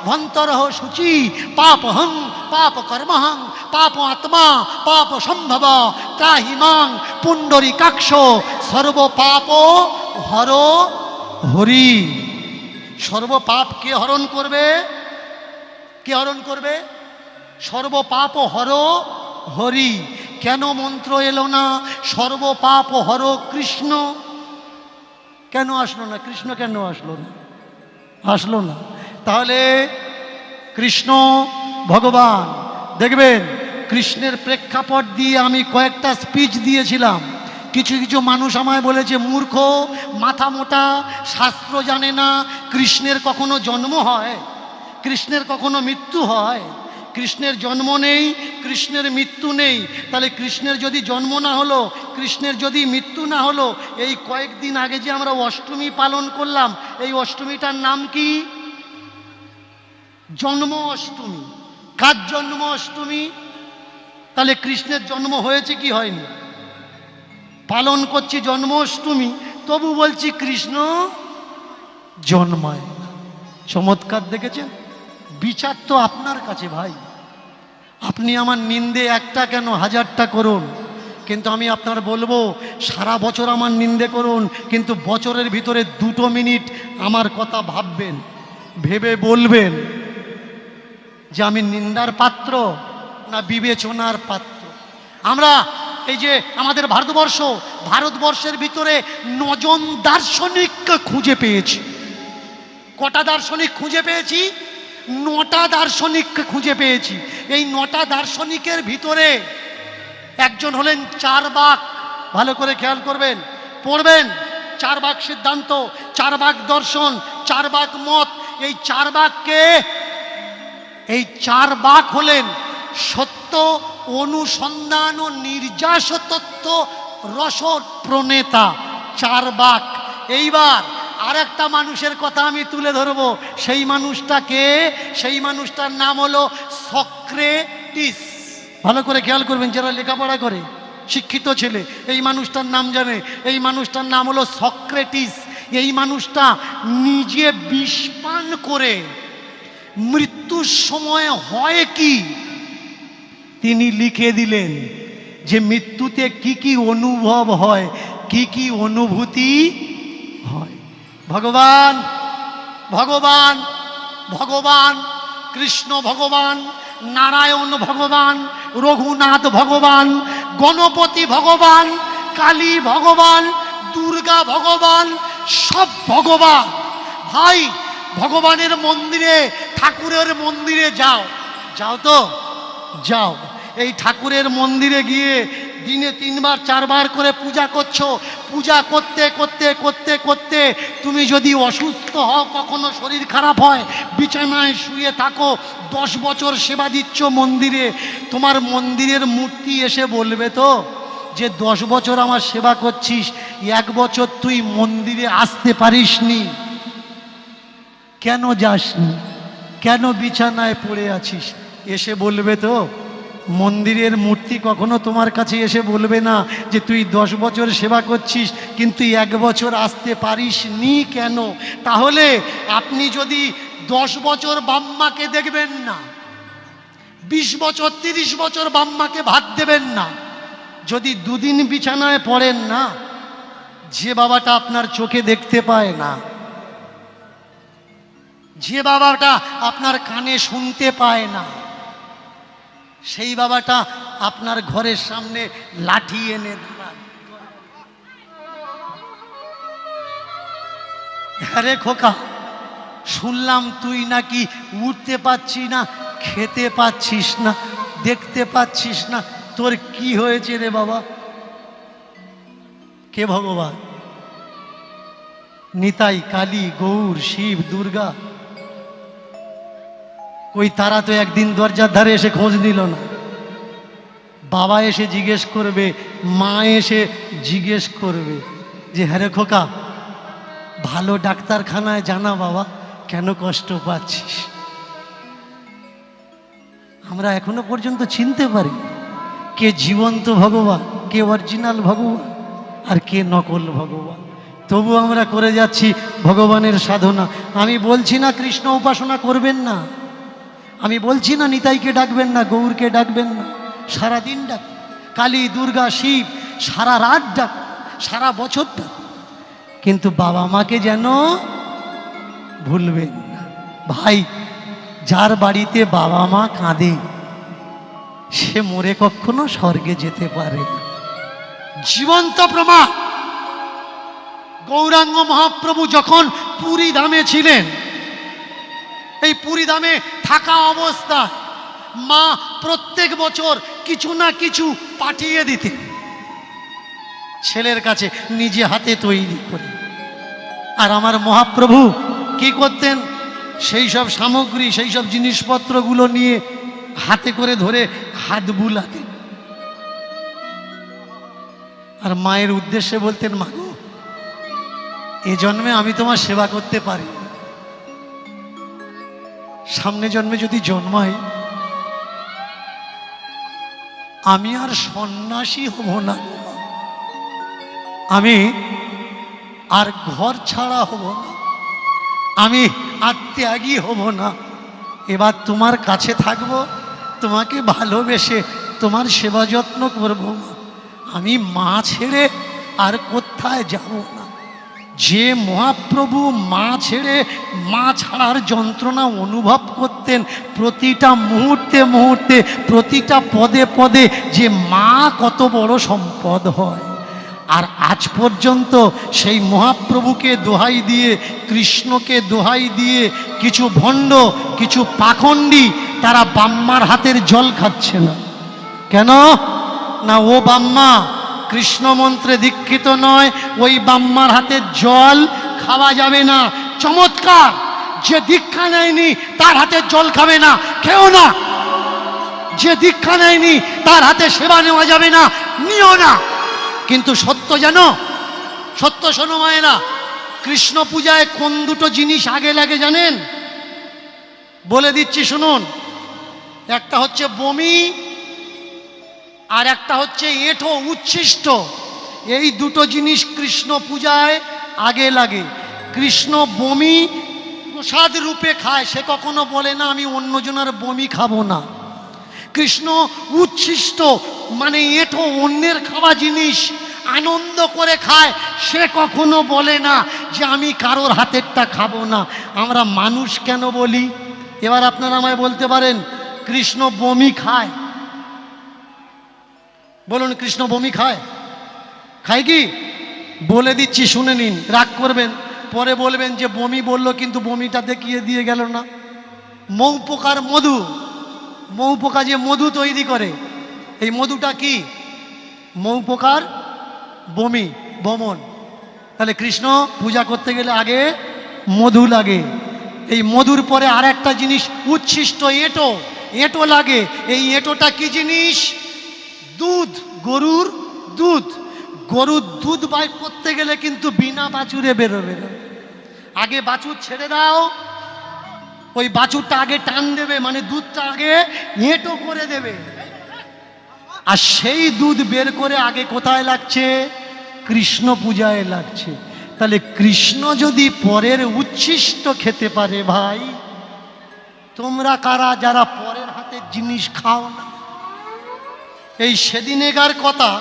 ভন্তরহ শুচি পাপহং পাপ কর্মহং পাপ আত্মা পাপ সম্ভব ত্রাহিমাং পুণ্ডরীকাক্ষ সর্বপাপ হর হরি। সর্বপাপ কে হরণ করবে? কে হরণ করবে? সর্বপাপ হর হরি। কেন মন্ত্র এলো না সর্বপাপ হর কৃষ্ণ? কেন আসলো না? কৃষ্ণ কেন আসলো না? আসলো না। তাহলে কৃষ্ণ ভগবান। দেখবেন কৃষ্ণের প্রেক্ষাপট দিয়ে আমি কয়েকটা স্পিচ দিয়েছিলাম। কিছু কিছু মানুষ আমায় বলেছে মূর্খ, মাথা মোটা, শাস্ত্র জানে না। কৃষ্ণের কখনো জন্ম হয়? কৃষ্ণের কখনো মৃত্যু হয়? কৃষ্ণের জন্ম নেই, কৃষ্ণের মৃত্যু নেই। তাহলে কৃষ্ণের যদি জন্ম না হলো, কৃষ্ণের যদি মৃত্যু না হলো, এই কয়েকদিন আগে যে আমরা অষ্টমী পালন করলাম, এই অষ্টমীটার নাম কি? জন্ম অষ্টমী। কার জন্ম অষ্টমী? তাহলে কৃষ্ণের জন্ম হয়েছে কি হয়নি? পালন করছি জন্ম অষ্টমী, তবু বলছি কৃষ্ণ জন্মায়। চমৎকার দেখেছেন? বিচার তো আপনার কাছে ভাই। আপনি আমার নিন্দে একটা কেন হাজারটা করুন, কিন্তু আমি আপনার বলবো সারা বছর আমার নিন্দে করুন, কিন্তু বছরের ভিতরে 2 মিনিট আমার কথা ভাববেন, ভেবে বলবেন যে আমি নিন্দার পাত্র না বিবেচনার পাত্র। আমরা এই যে আমাদের ভারতবর্ষের ভিতরে 9 জন দার্শনিককে খুঁজে পেয়েছি। কটা দার্শনিক খুঁজে পেয়েছি? 9টা দার্শনিককে খুঁজে পেয়েছি। এই 9টা দার্শনিকের ভিতরে একজন হলেন চারবাক। ভালো করে খেয়াল করবেন, পড়বেন। চারবাক সিদ্ধান্ত, চারবাক দর্শন, চারবাক মত। এই চারবাককে, এই চারবাক হলেন সত্য অনুসন্ধান ও নির্যাস তত্ত্ব রস প্রণেতা চারবাক। এইবার আর একটা মানুষের কথা আমি তুলে ধরবো। সেই মানুষটাকে, সেই মানুষটার নাম হলো সক্রেটিস। ভালো করে খেয়াল করবেন, যারা লেখাপড়া করে, শিক্ষিত ছেলে এই মানুষটার নাম জানে। এই মানুষটার নাম হলো সক্রেটিস। এই মানুষটা নিজে বিষ পান করে মৃত্যুর সময় হয় কি তিনি লিখে দিলেন যে মৃত্যুতে কি কি অনুভব হয়, কি কি অনুভূতি হয়। ভগবান ভগবান ভগবান কৃষ্ণ ভগবান, নারায়ণ ভগবান, রঘুনাথ ভগবান, গণপতি ভগবান, কালী ভগবান, দুর্গা ভগবান, সব ভগবান। ভাই ভগবানের মন্দিরে, ঠাকুরের মন্দিরে যাও, যাও তো যাও। এই ঠাকুরের মন্দিরে গিয়ে দিনে 3 বার 4 বার করে পূজা করছো। পূজা করতে করতে করতে করতে তুমি যদি অসুস্থ হও, কখনো শরীর খারাপ হয়, বিছানায় শুয়ে থাকো, 10 বছর সেবা দিচ্ছ মন্দিরে, তোমার মন্দিরের মূর্তি এসে বলবে তো যে 10 বছর আমার সেবা করছিস, 1 বছর তুই মন্দিরে আসতে পারিসনি, কেন যাসনি, কেন বিছানায় পড়ে আছিস? এসে বলবে তো? মন্দিরের মূর্তি কখনো তোমার কাছে এসে বলবে না যে তুই 10 বছর সেবা করছিস কিন্তু 1 বছর আসতে পারিসনি কেন? তাহলে আপনি যদি 10 বছর বাম্মাকে দেখবেন না, 20 বছর 30 বছর বাম্মাকে ভাত দেবেন না, যদি 2 দিন বিছানায় পড়েন না, যে বাবাটা আপনার চোখে দেখতে পায় না, যে বাবাটা আপনার কানে শুনতে পায় না, সেই বাবাটা আপনার ঘরের সামনে লাঠি এনে দাঁড়ায়, আরে খোকা শুনলাম তুই নাকি উঠতে পারছিস না, খেতে পাচ্ছিস না, দেখতে পাচ্ছিস না, তোর কি হয়েছে রে বাবা? কে ভগবান? নিতাই, কালী, গৌর, শিব, দুর্গা? ওই তারা তো একদিন দরজার ধারে এসে খোঁজ নিল না। বাবা এসে জিজ্ঞেস করবে, মা এসে জিজ্ঞেস করবে যে হ্যাঁ রে খোকা, ভালো ডাক্তারখানায় জানা বাবা, কেন কষ্ট পাচ্ছিস? আমরা এখনো পর্যন্ত চিনতে পারি কে জীবন্ত ভগবান, কে অরিজিনাল ভগবান, আর কে নকল ভগবান। তবু আমরা করে যাচ্ছি ভগবানের সাধনা। আমি বলছি না কৃষ্ণ উপাসনা করবেন না, আমি বলছি না নিতাইকে ডাকবেন না, গৌরকে ডাকবেন না, সারাদিন ডাক, কালী, দুর্গা, শিব সারা রাত ডাক, সারা বছর ডাক, কিন্তু বাবা মাকে যেন ভুলবেন না। ভাই, যার বাড়িতে বাবা মা কাঁদে সে মরে কখনো স্বর্গে যেতে পারে না। জীবন্ত প্রমাণ। গৌরাঙ্গ মহাপ্রভু যখন পুরী ধামে ছিলেন, এই পুরী ধামে থাকা অবস্থায় মা প্রত্যেক বছর কিছু না কিছু পাঠিয়ে দিতেন ছেলের কাছে, নিজে হাতে তৈরি করে। আর আমার মহাপ্রভু কি করতেন? সেই সব সামগ্রী, সেই সব জিনিসপত্রগুলো নিয়ে হাতে করে ধরে হাত বুলাতেন, আর মায়ের উদ্দেশ্যে বলতেন, মা গো, এ জন্মে আমি তোমার সেবা করতে পারি, সামনে জন্মে যদি জন্মাই আমি আর সন্ন্যাসী হব না, আমি আর ঘর ছাড়া হব না, আমি আর ত্যাগী হব না, এবার তোমার কাছে থাকবো, তোমাকে ভালোবেসে তোমার সেবা যত্ন করব, আমি মা ছেড়ে আর কোথায় যাব না। যে মহাপ্রভু মা ছেড়ে, মা ছাড়ার যন্ত্রণা অনুভব করতেন প্রতিটা মুহূর্তে মুহূর্তে, প্রতিটা পদে পদে, যে মা কত বড় সম্পদ হয়। আর আজ পর্যন্ত সেই মহাপ্রভুকে দোহাই দিয়ে, কৃষ্ণকে দোহাই দিয়ে কিছু ভণ্ড, কিছু পাখণ্ডী তারা বাম্মার হাতের জল খাচ্ছে না। কেন না? ও বাম্মা কৃষ্ণ মন্ত্রে দীক্ষিত নয়, ওই বাম্মার হাতের জল খাওয়া যাবে না। চমৎকার! যে দীক্ষা নেয়নি তার হাতের জল খাবে না, খেও না। যে দীক্ষা নেয়নি তার হাতে সেবা নেওয়া যাবে না, নিও না। কিন্তু সত্য জানো, সত্য শোনো মায়েরা, কৃষ্ণ পূজায় কোন দুটো জিনিস আগে লাগে জানেন? বলে দিচ্ছি শুনুন। একটা হচ্ছে বমি, আর একটা হচ্ছে এঁঠো, উচ্ছিষ্ট। এই দুটো জিনিস কৃষ্ণ পূজায় আগে লাগে। কৃষ্ণ বমি প্রসাদ রূপে খায়, সে কখনো বলে না আমি অন্যজনের বমি খাবো না। কৃষ্ণ উচ্ছিষ্ট মানে এঁটো অন্যের খাওয়া জিনিস আনন্দ করে খায়, সে কখনো বলে না যে আমি কারোর হাতেরটা খাবো না। আমরা মানুষ কেন বলি? এবার আপনারা আমায় বলতে পারেন কৃষ্ণ বমি খায়, বলুন কৃষ্ণ বমি খায়? খায় কি? বলে দিচ্ছি শুনে নিন, রাগ করবেন, পরে বলবেন যে বমি বললো কিন্তু বমিটা দেখিয়ে দিয়ে গেল না। মৌ পোকার মধু, মৌ পোকা যে মধু তৈরি করে, এই মধুটা কি? মৌ পোকার বমি, বমন। তাহলে কৃষ্ণ পূজা করতে গেলে আগে মধু লাগে, এই মধুর পরে আর একটা জিনিস উচ্ছিষ্ট এঁটো, এঁটো লাগে। এই এঁটোটা কি জিনিস? দুধ, গরুর দুধ। গরুর দুধ বাইর করতে গেলে কিন্তু বিনা বাছুরে বেরোবে না, আগে বাছুর ছেড়ে দাও, ওই বাছুরটা আগে টান দেবে, মানে দুধটা আগে এঁটো করে দেবে, আর সেই দুধ বের করে আগে কোথায় লাগছে? কৃষ্ণ পূজায় লাগছে। তাহলে কৃষ্ণ যদি পরের উচ্ছিষ্ট খেতে পারে, ভাই তোমরা কারা যারা পরের হাতের জিনিস খাও না? এই সেদিনেকার কথা,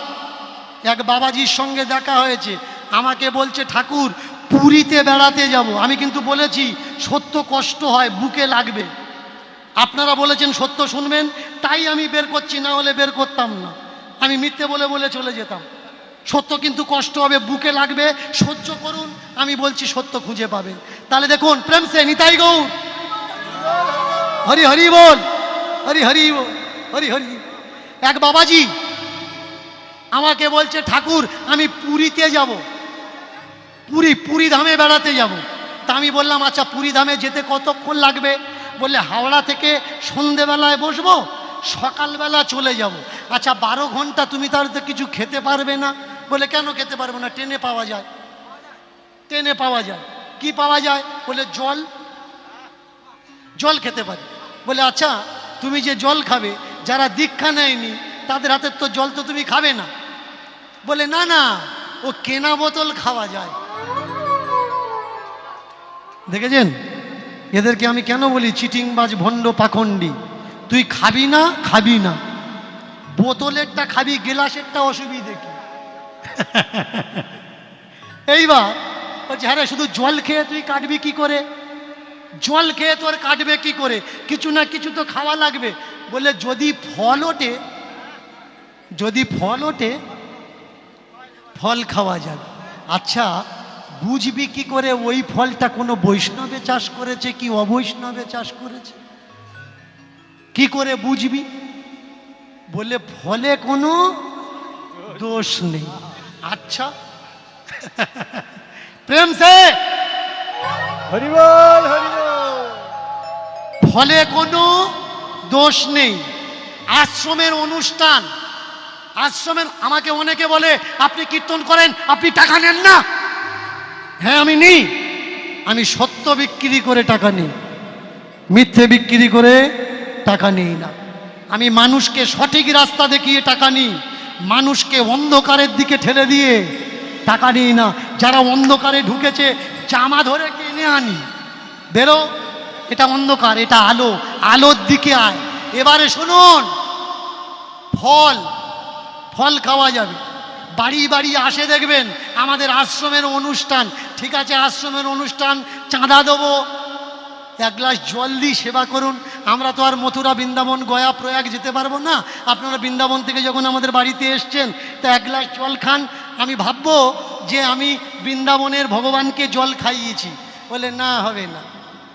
এক বাবাজির সঙ্গে দেখা হয়েছে, আমাকে বলছে ঠাকুর পুরীতে বেড়াতে যাব। আমি কিন্তু বলেছি সত্য কষ্ট হয়, বুকে লাগবে। আপনারা বলেছেন সত্য শুনবেন, তাই আমি বের করছি, না হলে বের করতাম না। আমি মিথ্যে বলে বলে চলে যেতাম। সত্য কিন্তু কষ্ট হবে, বুকে লাগবে, সহ্য করুন। আমি বলছি সত্য খুঁজে পাবেন। তাহলে দেখুন, প্রেম সে নিতাই গৌর, হরি হরি বল, হরি হরি বল, হরি হরি। এক বাবাজি আমাকে বলছে ঠাকুর আমি পুরীতে যাব, পুরী ধামে বেড়াতে যাব। তা আমি বললাম আচ্ছা পুরী ধামে যেতে কতক্ষণ লাগবে? বললে হাওড়া থেকে সন্ধেবেলায় বসবো, সকালবেলা চলে যাব। আচ্ছা 12 ঘন্টা তুমি তাহলে তো কিছু খেতে পারবে না? বলে কেন খেতে পারবো না? ট্রেনে পাওয়া যায়, ট্রেনে পাওয়া যায়। কি পাওয়া যায়? বলে জল, জল খেতে পারি। বলে আচ্ছা তুমি যে জল খাবে, যারা দীক্ষা নেয়নি তাদের হাতের তো জল তো তুমি খাবে না। বলে না না, ও কেনা বোতল খাওয়া যায়। দেখেছেন এদেরকে আমি কেন বলি চিটিংবাজ, ভণ্ড, পাখণ্ডী। তুই খাবি না, খাবি না, বোতলেরটা খাবি, গ্লাসেরটা অসুবিধে কি? এইবার বলছে হ্যাঁ রে, শুধু জল খেয়ে তুই কাটবি কি করে? জল খেয়ে তোর কাটবে কি করে? কিছু না কিছু তো খাওয়া লাগবে। বলে যদি ফল ওঠে, যদি ফল ওঠে ফল খাওয়া যাবে। আচ্ছা বুঝবি কি করে ওই ফলটা কোনো বৈষ্ণবে চাষ করেছে কি অবৈষ্ণবে চাষ করেছে? কি করে বুঝবি? বলে ফলে কোনো দোষ নেই। আচ্ছা প্রেম সে হরি বল, হরি বল। ফলে কোনো দোষ নেই। আশ্রমের অনুষ্ঠান, আশ্রমের, আমাকে অনেকে বলে আপনি কীর্তন করেন, আপনি টাকা নেন না? হ্যাঁ আমি নিই, আমি সত্য বিক্রি করে টাকা নিই, মিথ্যে বিক্রি করে টাকা নিই না। আমি মানুষকে সঠিক রাস্তা দেখিয়ে টাকা নিই, মানুষকে অন্ধকারের দিকে ঠেলে দিয়ে টাকা নিই না। যারা অন্ধকারে ঢুকেছে জামা ধরে কিনে আনি, বেরো, এটা অন্ধকার, এটা আলো, আলোর দিকে আয়। এবারে শুনুন, ফল, ফল খাওয়া যাবে। বাড়ি বাড়ি আসে দেখবেন আমাদের আশ্রমের অনুষ্ঠান, ঠিক আছে আশ্রমের অনুষ্ঠান, চাঁদা দেবো, 1 গ্লাস জল দিই, সেবা করুন। আমরা তো আর মথুরা, বৃন্দাবন, গয়া, প্রয়াগ যেতে পারবো না। আপনারা বৃন্দাবন থেকে যখন আমাদের বাড়িতে এসছেন তা 1 গ্লাস জল খান। আমি ভাববো যে আমি বৃন্দাবনের ভগবানকে জল খাইয়েছি। বলে না, হবে না।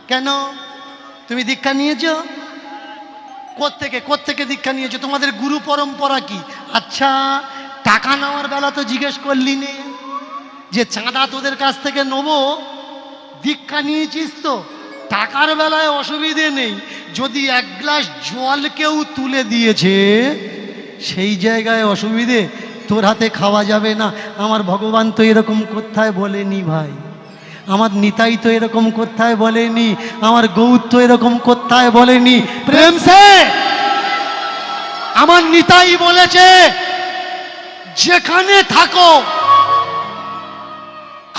কেন? তুমি দীক্ষা নিয়েছো? কোত্থেকে দীক্ষা নিয়েছো? তোমাদের গুরু পরম্পরা কি? আচ্ছা টাকা নেওয়ার বেলা তো জিজ্ঞেস করলি নে যে চাঁদা তোদের কাছ থেকে নেবো, দীক্ষা নিয়েছিস তো? টাকার বেলায় অসুবিধে নেই, যদি 1 গ্লাস জল কেউ তুলে দিয়েছে সেই জায়গায় অসুবিধে। তোর হাতে খাওয়া যাবে না। আমার ভগবান তো এরকম কোথায় বলেনি ভাই, আমার নিতাই তো এরকম কোথায় বলেনি, আমার গৌর তো এরকম কোথায় বলেনি। প্রেম সে আমার নিতাই বলেছে যেখানে থাকো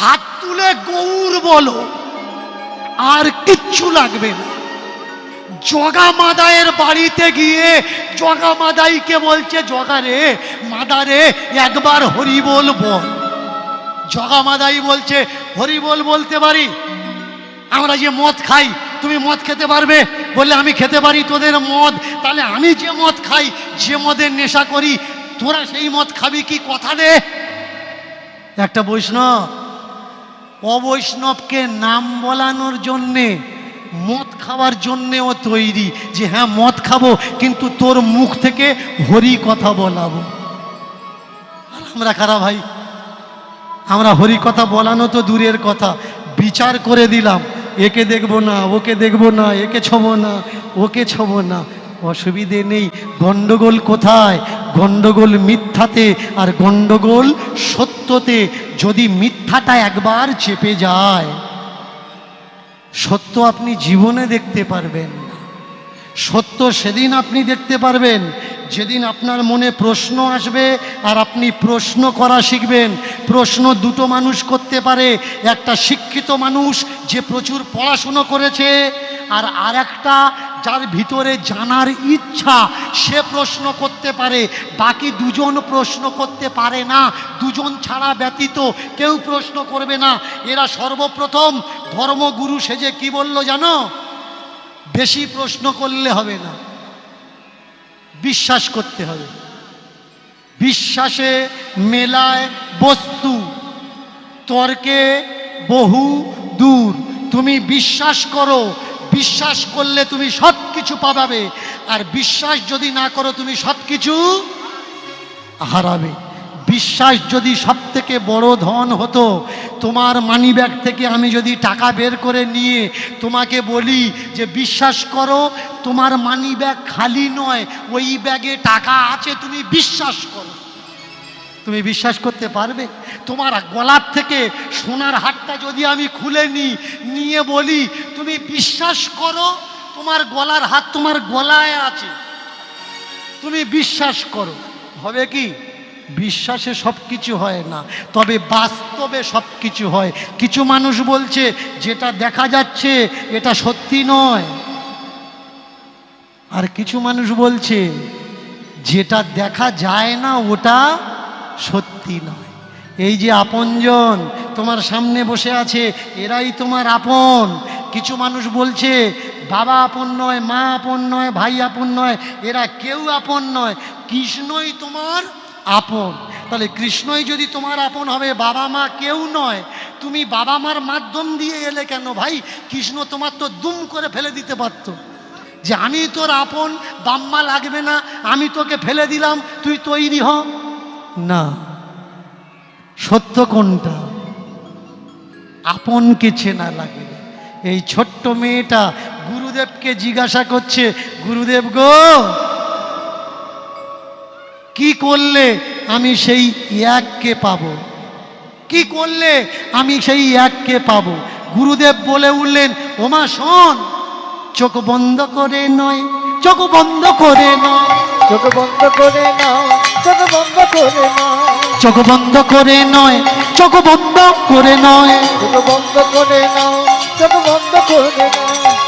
হাত তুলে গৌর বলো, আর কিচ্ছু লাগবে না। জগা মাদায়ের বাড়িতে গিয়ে জগা মাদাইকে বলছে, জগা রে, মাদা রে, একবার হরিবোল বল। জগা মাদাই বলছে, হরিবোল বলতে পারি, আমরা যে মদ খাই তুমি মদ খেতে পারবে? বললে আমি খেতে পারি তোদের মদ, তাহলে আমি যে মদ খাই, যে মদের নেশা করি, তোরা সেই মদ খাবি কি? কথা দে। একটা বৈষ্ণব অবৈষ্ণবকে নাম বলানোর জন্যে, মদ খাওয়ার জন্যেও তৈরি, যে হ্যাঁ মদ খাবো কিন্তু তোর মুখ থেকে হরি কথা বলাবো। আর আমরা খারাপ ভাই, আমরা হরি কথা বলানো তো দূরের কথা, বিচার করে দিলাম, একে দেখবো না, ওকে দেখবো না, একে ছোবো না, ওকে ছোবো না। অসুবিধে নেই। গন্ডগোল কোথায়? গন্ডগোল মিথ্যাতে, আর গন্ডগোল সত্যতে। যদি মিথ্যাটা একবার চেপে যায়, সত্য আপনি জীবনে দেখতে পারবেন না। সত্য সেদিন আপনি দেখতে পারবেন যেদিন আপনার মনে প্রশ্ন আসবে আর আপনি প্রশ্ন করা শিখবেন। প্রশ্ন দুটো মানুষ করতে পারে, একটা শিক্ষিত মানুষ যে প্রচুর পড়াশুনো করেছে, আর একটা যার ভিতরে জানার ইচ্ছা, সে প্রশ্ন করতে পারে। বাকি দুজন প্রশ্ন করতে পারে না। দুজন ছাড়া ব্যতীত কেউ প্রশ্ন করবে না। এরা সর্বপ্রথম ধর্মগুরু সেজে কি বলল জানো? বেশি প্রশ্ন করলে হবে না, বিশ্বাস করতে হবে। বিশ্বাসে মেলায় বস্তু, তর্কে বহু দূর। তুমি বিশ্বাস করো, বিশ্বাস করলে তুমি সব কিছু পাবে, আর বিশ্বাস যদি না করো তুমি সব কিছু হারাবে। বিশ্বাস যদি সব থেকে বড় ধন হতো, তোমার মানিব্যাগ থেকে আমি যদি টাকা বের করে নিয়ে তোমাকে বলি যে বিশ্বাস করো তোমার মানিব্যাগ খালি নয়, ওই ব্যাগে টাকা আছে, তুমি বিশ্বাস করো, তুমি বিশ্বাস করতে পারবে? তোমার গলার থেকে সোনার হারটা যদি আমি খুলে নিয়ে বলি তুমি বিশ্বাস করো তোমার গলার হার তোমার গলায় আছে, তুমি বিশ্বাস করো, হবে কি? বিশ্বাসে সব কিছু হয় না, তবে বাস্তবে সব কিছু হয়। কিছু মানুষ বলছে যেটা দেখা যাচ্ছে এটা সত্যি নয়, আর কিছু মানুষ বলছে যেটা দেখা যায় না ওটা সত্যি নয়। এই যে আপনজন তোমার সামনে বসে আছে, এরাই তোমার আপন। কিছু মানুষ বলছে বাবা আপন নয়, মা আপন নয়, ভাই আপন নয়, এরা কেউ আপন নয়, কৃষ্ণই তোমার আপন। তাহলে কৃষ্ণই যদি তোমার আপন হবে, বাবা মা কেউ নয়, তুমি বাবা মার মাধ্যম দিয়ে এলে কেন ভাই? কৃষ্ণ তোমার তো দুম করে ফেলে দিতে পারতো, যে আমি তোর আপন, বাম্মা লাগবে না, আমি তোকে ফেলে দিলাম, তুই তৈরি হ। না, সত্য কোনটা? আপনকে চেনা লাগে। এই ছোট্ট মেয়েটা গুরুদেবকে জিজ্ঞাসা করছে, গুরুদেব গো, কি করলে আমি সেই এককে পাবো? কি করলে আমি সেই এককে পাবো? গুরুদেব বলে উঠলেন, ওমা শোন, চোখ বন্ধ করে নয়, চোখ বন্ধ করে নয়, চোখ বন্ধ করে নাও, চোখ বন্ধ করে নাও, চোখ বন্ধ করে নয়, চোখ বন্ধ করে নয়, চোখ বন্ধ করে নাও, চোখ বন্ধ করে নাও,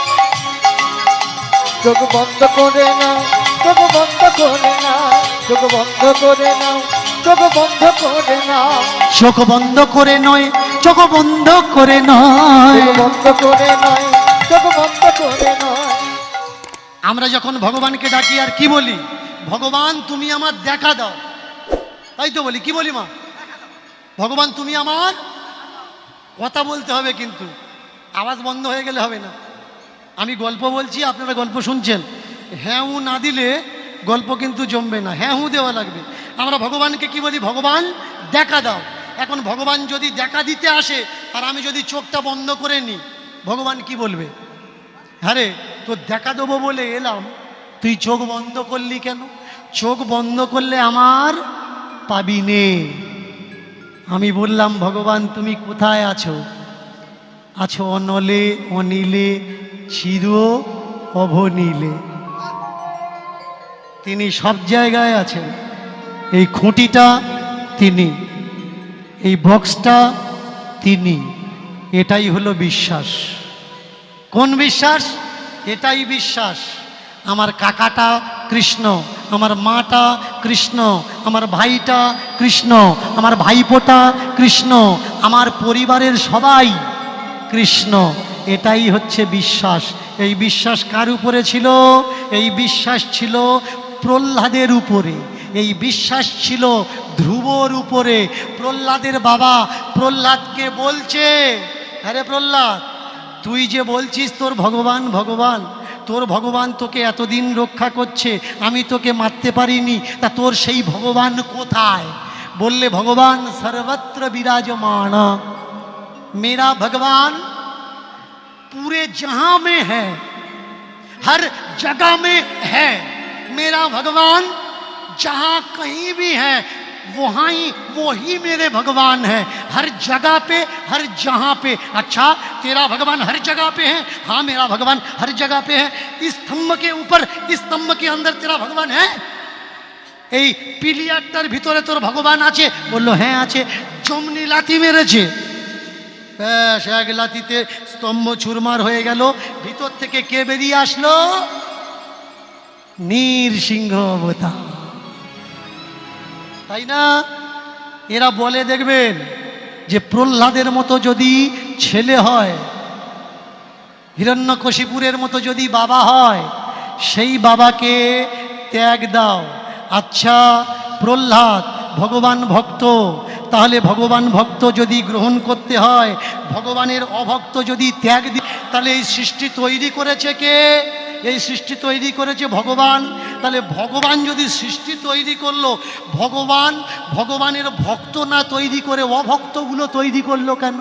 চোখ বন্ধ করে নাও, চোখ বন্ধ করে নাও, চোখ বন্ধ করে নাও, চোখ বন্ধ করে নাও, চোখ বন্ধ করে নয়, চোখ বন্ধ করে নয়। চোখ বন্ধ করে নয়, চোখ বন্ধ করে নয়। আমরা যখন ভগবানকে ডাকি আর কি বলি? ভগবান তুমি আমার দেখা দাও, তাই তো বলি। কি বলি মা? ভগবান তুমি আমার, কথা বলতে হবে কিন্তু আওয়াজ বন্ধ হয়ে গেলে হবে না। আমি গল্প বলছি, আপনারা গল্প শুনছেন, হ্যাঁ উ না দিলে গল্প কিন্তু জমবে না, হ্যাঁ হু দেওয়া লাগবে। আমরা ভগবানকে কি বলি? ভগবান দেখা দাও। এখন ভগবান যদি দেখা দিতে আসে আর আমি যদি চোখটা বন্ধ করে নিই, ভগবান কি বলবে? হ্যাঁ রে, তোর দেখা দেবো বলে এলাম, তুই চোখ বন্ধ করলি কেন? চোখ বন্ধ করলে আমার পাবি নে। আমি বললাম, ভগবান তুমি কোথায় আছো? আছো অনলে, অনিলে, চির অভনীলে। তিনি সব জায়গায় আছেন। এই খুঁটিটা তিনি, এই বক্সটা তিনি, এটাই হলো বিশ্বাস। কোন বিশ্বাস? এটাই বিশ্বাস। আমার কাকাটা কৃষ্ণ, আমার মাটা কৃষ্ণ, আমার ভাইটা কৃষ্ণ, আমার ভাইপোটা কৃষ্ণ, আমার পরিবারের সবাই কৃষ্ণ। এটাই হচ্ছে বিশ্বাস। এই বিশ্বাস কার উপরে ছিল? এই বিশ্বাস ছিল প্রহ্লাদের উপরে, এই বিশ্বাস ছিল ধ্রুবর উপরে। প্রহ্লাদের বাবা প্রহ্লাদকে বলছে, আরে প্রহ্লাদ, তুই যে বলছিস তোর ভগবান ভগবান, তোর ভগবান তোকে এতদিন রক্ষা করছে, আমি তোকে মারতে পারিনি, তা তোর সেই ভগবান কোথায়? বললে ভগবান সর্বত্র বিরাজমান, मेरा भगवान पूरे जहां में है, हर जगह में है। मेरा भगवान जहां कहीं भी है वहाँ ही वो ही मेरे भगवान है, हर जगह पे, हर जहां पे। अच्छा, तेरा भगवान हर जगह पे है? हाँ, मेरा भगवान हर जगह पे है। इस स्तंभ के ऊपर, इस स्तंभ के अंदर तेरा भगवान है? এই পিলিয়ারটার ভিতরে তোর ভগবান আছে? বললো হ্যাঁ আছে। জমনি লাথি মেরেছে, ব্যাস এক লাথিতে স্তম্ভ চুরমার হয়ে গেল। ভিতর থেকে কে বেরিয়ে আসলো? নৃসিংহ অবতার, তাই না? এরা বলে দেখবেন যে প্রহ্লাদের মতো যদি ছেলে হয়, হিরণ্যকশিপুরের মতো যদি বাবা হয়, সেই বাবাকে ত্যাগ দাও। আচ্ছা, প্রহ্লাদ ভগবান ভক্ত, তাহলে ভগবান ভক্ত যদি গ্রহণ করতে হয়, ভগবানের অভক্ত যদি ত্যাগ দি, তাহলে এই সৃষ্টি তৈরি করেছে কে? এই সৃষ্টি তৈরি করেছে ভগবান। তাহলে ভগবান যদি সৃষ্টি তৈরি করলো, ভগবান ভগবানের ভক্ত না তৈরি করে অভক্তগুলো তৈরি করলো কেন?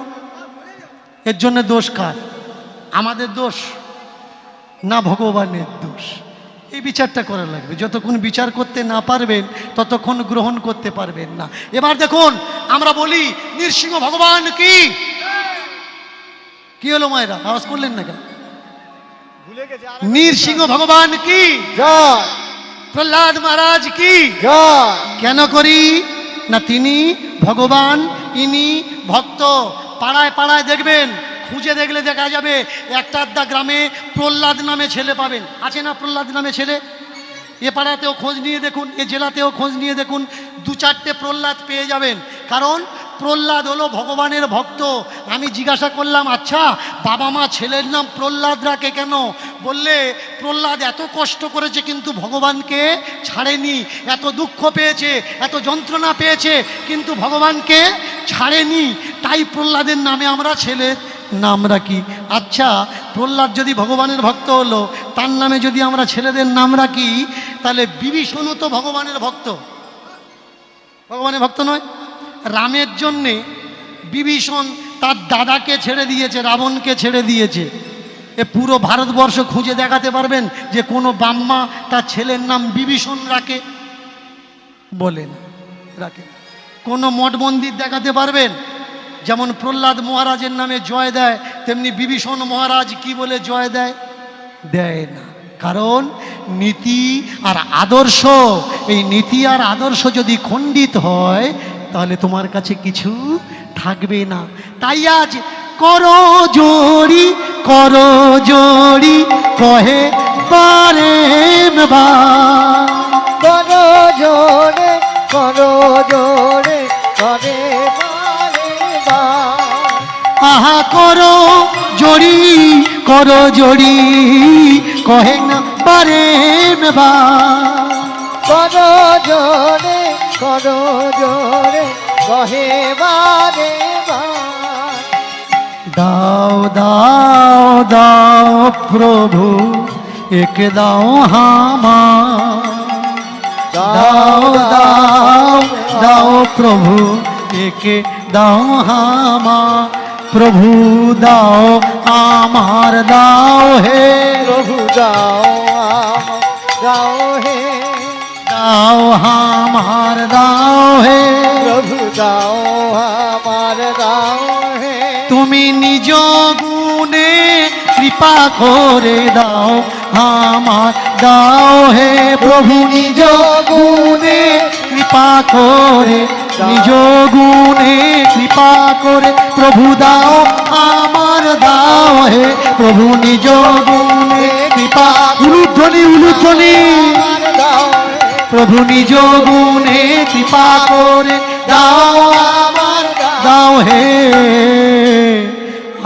এর জন্য দোষ কার? আমাদের দোষ না ভগবানের দোষ? এই বিচারটা করা লাগবে। যতক্ষণ বিচার করতে না পারবেন ততক্ষণ গ্রহণ করতে পারবেন না। এবার দেখুন, আমরা বলি নৃসিংহ ভগবান কি হলো মায়েরা? আওয়াজ করলেন না কেন? নৃসিংহ ভগবান কি জয়, প্রহ্লাদ মহারাজ কি জয়। কেন করি না? তিনি ভগবান, ইনি ভক্ত। পাড়ায় পাড়ায় দেখবেন, খুঁজে দেখলে দেখা যাবে একটা আধটা গ্রামে প্রহ্লাদ নামে ছেলে পাবেন। আছে না প্রহ্লাদ নামে ছেলে? এ পাড়াতেও খোঁজ নিয়ে দেখুন, এ জেলাতেও খোঁজ নিয়ে দেখুন, দু চারটে প্রহ্লাদ পেয়ে যাবেন। কারণ প্রহ্লাদ হলো ভগবানের ভক্ত। আমি জিজ্ঞাসা করলাম, আচ্ছা বাবা মা ছেলের নাম প্রহ্লাদ রাখে কেন? বললে প্রহ্লাদ এত কষ্ট করেছে কিন্তু ভগবানকে ছাড়েনি, এত দুঃখ পেয়েছে, এত যন্ত্রণা পেয়েছে কিন্তু ভগবানকে ছাড়েনি, তাই প্রহ্লাদের নামে আমরা ছেলের নাম রাখি। আচ্ছা, প্রহ্লাদ যদি ভগবানের ভক্ত হলো, তার নামে যদি আমরা ছেলেদের নাম রাখি, তাহলে বিভীষণও তো ভগবানের ভক্ত, ভগবানের ভক্ত নয়? রামের জন্যে বিভীষণ তার দাদাকে ছেড়ে দিয়েছে, রাবণকে ছেড়ে দিয়েছে। এ পুরো ভারতবর্ষ খুঁজে দেখাতে পারবেন যে কোনো বাম্মা তার ছেলের নাম বিভীষণ রাখে? বলে না, রাখে। কোনো মঠ মন্দির দেখাতে পারবেন যেমন প্রহ্লাদ মহারাজের নামে জয় দেয়, তেমনি বিভীষণ মহারাজ কি বলে জয় দেয়? দেয় না। কারণ নীতি আর আদর্শ, এই নীতি আর আদর্শ যদি খণ্ডিত হয় তাহলে তোমার কাছে কিছু থাকবে না। তাই আজ করো জোড়ি, করো জোড়ি, কহে পারেন বা, করো জোরে, করো জোরে, করে বারে বার। আহা করো জড়ি, করো জড়ি, কহে না পারেন বা, করো জোরে, করো জোরে, কহে বারে বার। দাও দাও দাও প্রভু এক দাও হামার, দাও দাও দাও প্রভু এক দাও হামার, প্রভু দাও আমার, দাও হে প্রভু দাও আমার, দাও হে, দাও আমার, দাও হে প্রভু দাও আমার, দাও হে। তুমি নিজ গুণে কৃপা করে দাও আমার, দাও হে প্রভু নিজ গুণে কৃপা করে নিজ গুণে কৃপা করে প্রভু দাও আমার দাও হে প্রভু নিজ গুণে কৃপা উলুধ্বনি উলুধ্বনি আমার দাও প্রভু নিজ গুণে কৃপা করে দাও আমার দাও হে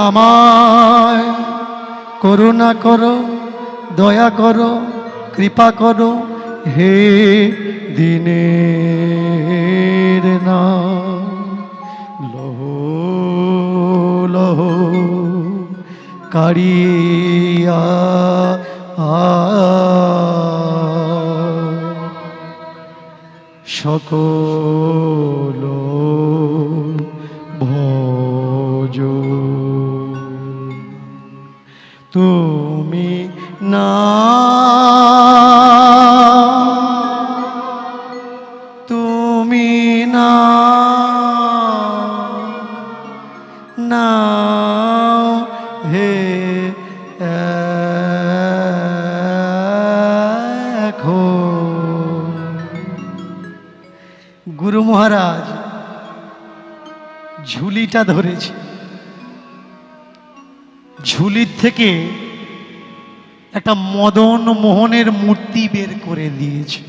আমায় করুণা করো দয়া করো কৃপা করো হে দিনের না লহ লহ কারিয়া সকল ভোজ তুমি না তুমি না নাও হে এখন গুরু মহারাজ ঝুলিটা ধরেছে, ঝুলির থেকে একটা মদন মোহনের মূর্তি বের করে দিয়েছে।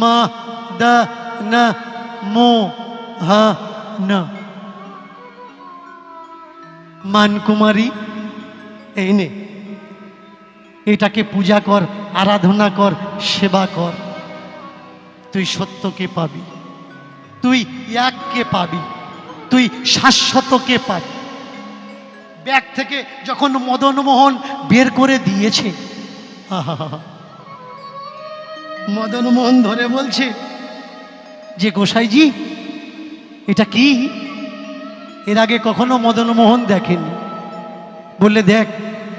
মা দা না মো হা না মানকুমারী এই নে, এটাকে পূজা কর, আরাধনা কর, সেবা কর, তুই সত্যকে পাবি, তুই এককে পাবি, তুই শাশ্বতকে পাবি। ব্যাগ থেকে যখন মদন মোহন বের করে দিয়েছে, মদন মোহন ধরে বলছে যে গোসাইজি এটা কি? এর আগে কখনো মদন মোহন দেখেনি। বললে দেখ,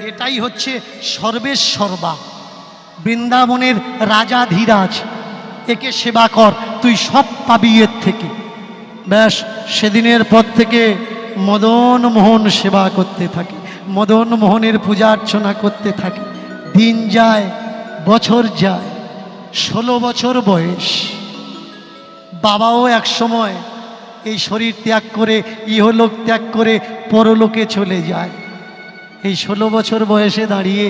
এটাই হচ্ছে সর্বেশ্বরবা, বৃন্দাবনের রাজা ধীরাজ, একে সেবা কর, তুই সব পাবি এর থেকে। ব্যাস সেদিনের পর থেকে মদন মোহন সেবা করতে থাকে, মদন মোহনের পূজা অর্চনা করতে থাকে। দিন যায়, বছর যায়, 16 বছর বয়স। বাবাও এক সময় এই শরীর ত্যাগ করে, ইহলোক ত্যাগ করে পরলোকে চলে যায়। এই 16 বছর বয়সে দাঁড়িয়ে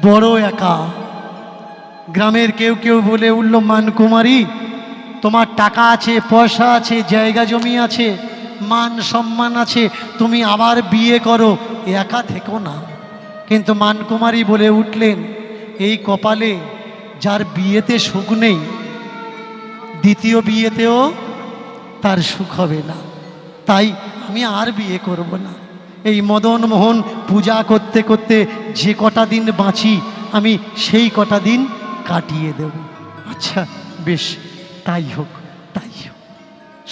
বড় একা। গ্রামের কেউ কেউ বলে উঠল, মানকুমারী তোমার টাকা আছে, পয়সা আছে, জায়গা জমি আছে, মান সম্মান আছে, তুমি আবার বিয়ে করো, একা থেকো না। কিন্তু মানকুমারী বলে উঠলেন, এই কপালে যার বিয়েতে সুখ নেই, দ্বিতীয় বিয়েতেও তার সুখ হবে না, তাই আমি আর বিয়ে করব না। এই মদন মোহন পূজা করতে করতে যে কটা দিন বাঁচি, আমি সেই কটা দিন কাটিয়ে দেব। আচ্ছা বেশ, তাই হোক, তাই হোক।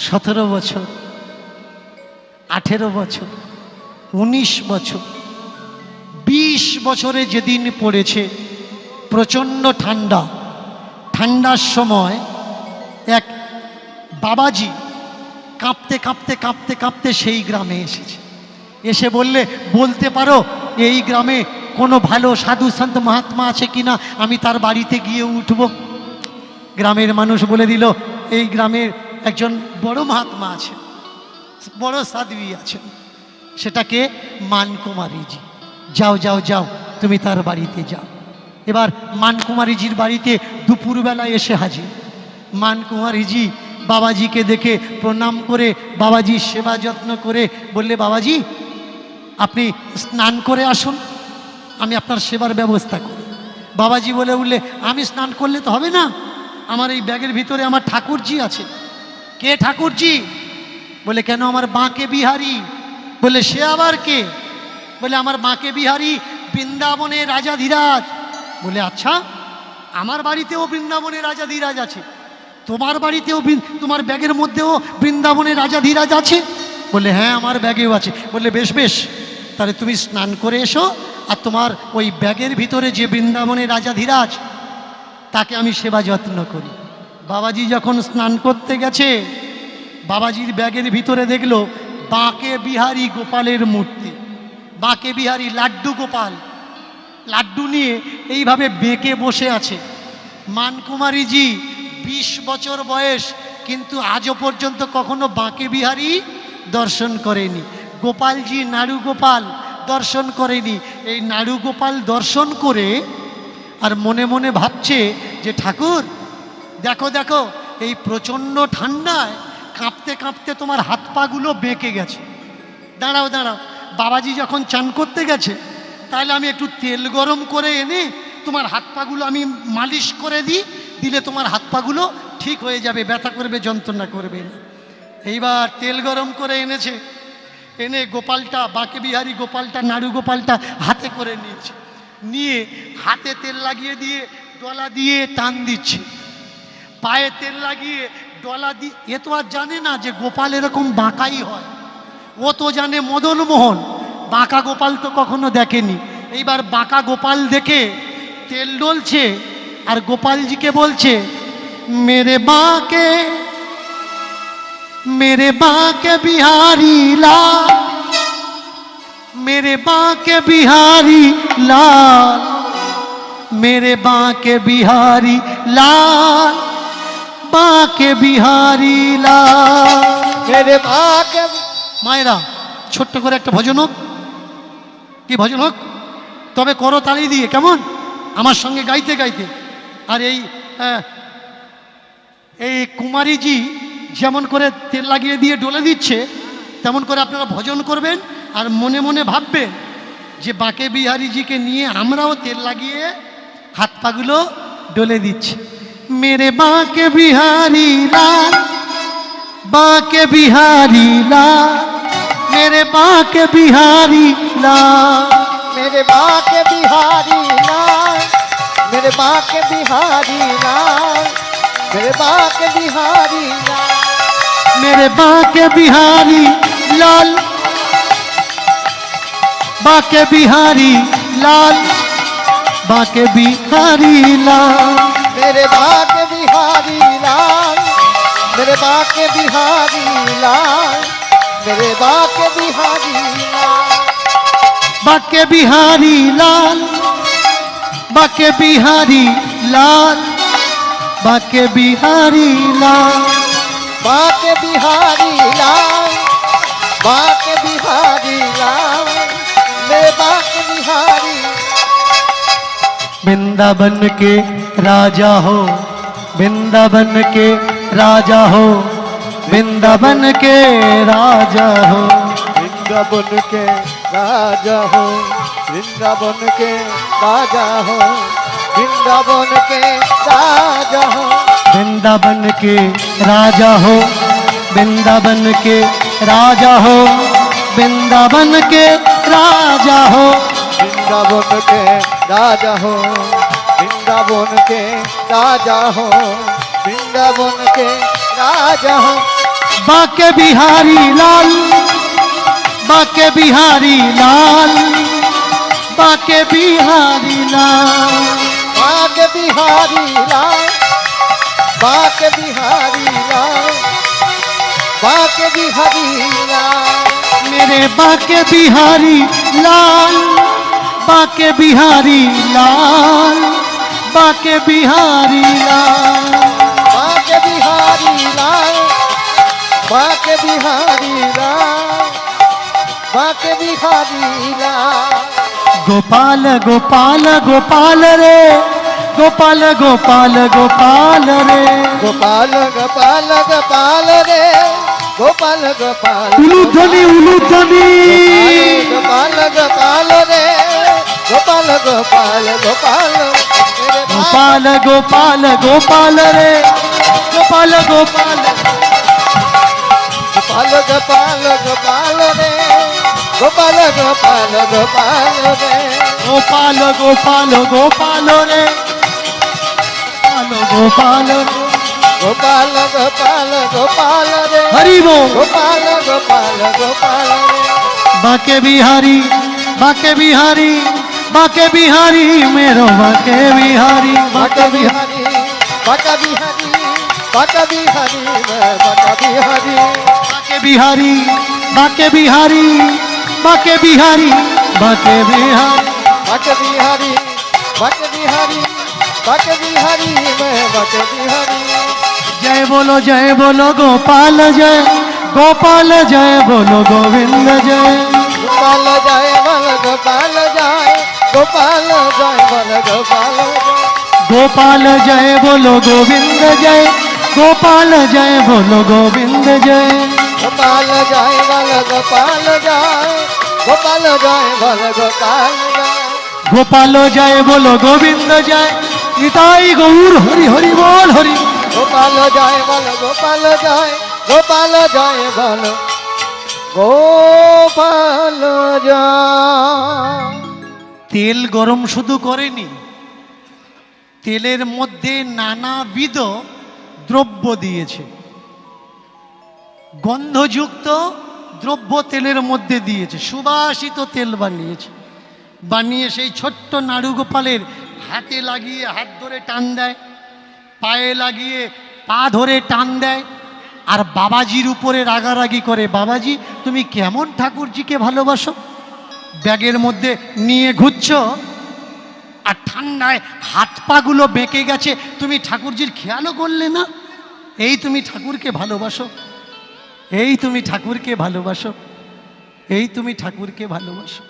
17 বছর, 18 বছর, 19 বছর, 20 বছরে যেদিন পড়েছে প্রচণ্ড ঠান্ডা। ঠান্ডার সময় এক বাবাজি কাঁপতে কাঁপতে কাঁপতে কাঁপতে সেই গ্রামে এসেছে। এসে বললে, বলতে পারো এই গ্রামে কোনো ভালো সাধু সন্ত মহাত্মা আছে কিনা, আমি তার বাড়িতে গিয়ে উঠব। গ্রামের মানুষ বলে দিল, এই গ্রামের একজন বড় মহাত্মা আছে, বড় সাধ্বী আছেন, সেটাকে মানকুমারীজি। যাও যাও যাও, তুমি তার বাড়িতে যাও। এবার মানকুমারীজির বাড়িতে দুপুরবেলা এসে হাজির। মানকুমারীজি বাবাজিকে দেখে প্রণাম করে, বাবাজির সেবা যত্ন করে বললে, বাবাজি আপনি স্নান করে আসুন, আমি আপনার সেবার ব্যবস্থা করি। বাবাজি বলে উঠলে, আমি স্নান করলে তো হবে না, আমার এই ব্যাগের ভিতরে আমার ঠাকুরজি আছে। কে ঠাকুরজি? বলে, কেন আমার বাঁকে বিহারী। বলে, সে আবার কে? বলে, আমার বাঁকে বিহারী বৃন্দাবনে রাজা ধীরাজ। বলে, আচ্ছা, আমার বাড়িতেও বৃন্দাবনে রাজা ধীরাজ আছে, তোমার বাড়িতেও, তোমার ব্যাগের মধ্যেও বৃন্দাবনে রাজা ধীরাজ আছে? বলে, হ্যাঁ আমার ব্যাগেও আছে। বললে, বেশ বেশ, তাহলে তুমি স্নান করে এসো, আর তোমার ওই ব্যাগের ভিতরে যে বৃন্দাবনে রাজা ধীরাজ, তাকে আমি সেবা যত্ন করি। বাবাজি যখন স্নান করতে গেছে, বাবাজির ব্যাগের ভিতরে দেখলো বাঁকে বিহারী গোপালের মূর্তি। বাঁকে বিহারী লাড্ডু গোপাল, লাড্ডু নিয়ে এইভাবে বেঁকে বসে আছে। মানকুমারীজি 20 বছর বয়স, কিন্তু আজও পর্যন্ত কখনো বাঁকে বিহারী দর্শন করেনি। গোপালজি নাড়ু গোপাল দর্শন করেনি। এই নাড়ু গোপাল দর্শন করে আর মনে মনে ভাবছে যে ঠাকুর দেখো দেখো, এই প্রচণ্ড ঠান্ডায় কাঁপতে কাঁপতে তোমার হাত পাগুলো বেঁকে গেছে। দাঁড়াও দাঁড়াও, বাবাজি যখন চান করতে গেছে, তাহলে আমি একটু তেল গরম করে এনে তোমার হাত পাগুলো আমি মালিশ করে দিই, দিলে তোমার হাত পাগুলো ঠিক হয়ে যাবে, ব্যথা করবে, যন্ত্রণা করবে না। এইবার তেল গরম করে এনেছে, এনে গোপালটা, বাঁকে বিহারী গোপালটা, নাড়ু গোপালটা হাতে করে নিয়েছে, নিয়ে হাতে তেল লাগিয়ে দিয়ে ডলা দিয়ে টান দিচ্ছে, পায়ে তেল লাগিয়ে ডলা দিয়ে। এ তো আর জানে না যে গোপাল এরকম বাঁকাই হয়, ও তো জানে মদন মোহন, বাঁকা গোপাল তো কখনো দেখেনি। এইবার বাঁকা গোপাল দেখে তেল ডলছে আর গোপালজিকে বলছে, मेरे बांके बिहारी लाल, मेरे बांके बिहारी लाल, मेरे बांके बिहारी लाल, बांके बिहारी लाल। मेरे बाके মায়েরা ছোট্ট করে একটা ভজন হোক, কি ভজন হোক, তবে করো তালি দিয়ে, কেমন আমার সঙ্গে গাইতে গাইতে। আর এই কুমারীজি যেমন করে তেল লাগিয়ে দিয়ে ডলে দিচ্ছে, তেমন করে আপনারা ভজন করবেন আর মনে মনে ভাববেন যে বাঁকে বিহারীজিকে নিয়ে আমরাও তেল লাগিয়ে হাত পাগুলো ডলে দিচ্ছি। মেরে বাঁকে বিহারি লাল, बांके बिहारी लाल, मेरे बांके बिहारी लाल, मेरे बाके बिहारी लाल, मेरे बाके बिहारी लाल, मेरे बाके बिहारी लाल, मेरे बांके बिहारी लाल, बांके बिहारी लाल, बांके बिहारी लाल, मेरे बाके बिहारी लाल, मेरे बाके बिहारी लाल, मेरे बाके बिहारी लाल, बांके बिहारी लाल, बांके बिहारी लाल, बांके बिहारी लाल, बाके बिहारी लाल, बाके बिहारी लाल, मेरे बाके बिहारी। वृंदावन के राजा हो, वृंदावन के राजा हो, वृंदावन के राजा हो, वृंदावन के राजा हो, वृंदावन के राजा हो, वृंदावन के राजा हो, वृंदावन के राजा हो, वृंदावन के राजा हो, वृंदावन के राजा हो, वृंदावन के राजा हो, वृंदावन के राजा हो, वृंदावन के राजा हो। बांके बिहारी लाल, बांके बिहारी लाल, बांके बिहारी लाल, बाके बिहारी लाल, बाके बिहारी लाल, बाके बिहारी लाल, मेरे बांके बिहारी लाल, बांके बिहारी लाल, बांके बिहारी लाल, बाके बिहारी लाल, बाके बिहारी लाल, बाके बिहारी लाल। गोपाल गोपाल गोपाल रे, गोपाल गोपाल गोपाल रे, गोपाल गोपाल गोपाल रे, गोपाल गोपाल उलूध्वनि उलूध्वनि, गोपाल गोपाल रे, गोपाल गोपाल गोपाल मेरे गोपाल गोपाल गोपाल रे, गोपाल गोपाल, गोपाल गोपाल गोपाल रे, गोपाल गोपाल गोपाल रे, गोपाल गोपाल गोपाल रे, गोपाल गोपाल रे, गोपाल गोपाल गोपाल रे, हरि बोल। गोपाल गोपाल गोपाल रे, बांके बिहारी, बांके बिहारी, बांके बिहारी, मेरो बांके बिहारी, बाका बिहारी, बाका बिहारी, बाका बिहारी, बाका बिहारी, बांके बिहारी, बांके बिहारी, बांके बिहारी, बांके बिहारी, बाका बिहारी, बाका बिहारी, बाके बिहारी मैं बाके बिहारी जय बोलो गोपाल जय बोलो गोविंद जय। गोपाल जय बोल गोपाल जय गोपाल जय बोल गोपाल जय गोपाल जय बोलो गोविंद जय गोपाल जय बोलो गोविंद जय। गोपाल जय बोल गोपाल जय गोपाल जय बोल गोपाल जय गोपाल जय बोलो गोविंद जय निताई गौर हरि हरि बोल हरि। गोपाल जय बोल गोपाल जय गोपाल जय बोल गोपाल जय। তেল গরম শুধু করেনি, তেলের মধ্যে নানাবিধ দ্রব্য দিয়েছে, গন্ধযুক্ত দ্রব্য তেলের মধ্যে দিয়েছে, সুবাসিত তেল বানিয়েছে। বানিয়ে সেই ছোট্ট নাড়ুগোপালের হাতে লাগিয়ে হাত ধরে টান দেয়, পায়ে লাগিয়ে পা ধরে টান দেয়, আর বাবাজির উপরে রাগারাগি করে, বাবাজি তুমি কেমন ঠাকুরজিকে ভালোবাসো, ব্যাগের মধ্যে নিয়ে ঘুরছ আর ঠান্ডায় হাত পাগুলো বেঁকে গেছে, তুমি ঠাকুরজির খেয়ালও করলে না। এই তুমি ঠাকুরকে ভালোবাসো, এই তুমি ঠাকুরকে ভালোবাসো, এই তুমি ঠাকুরকে ভালোবাসো।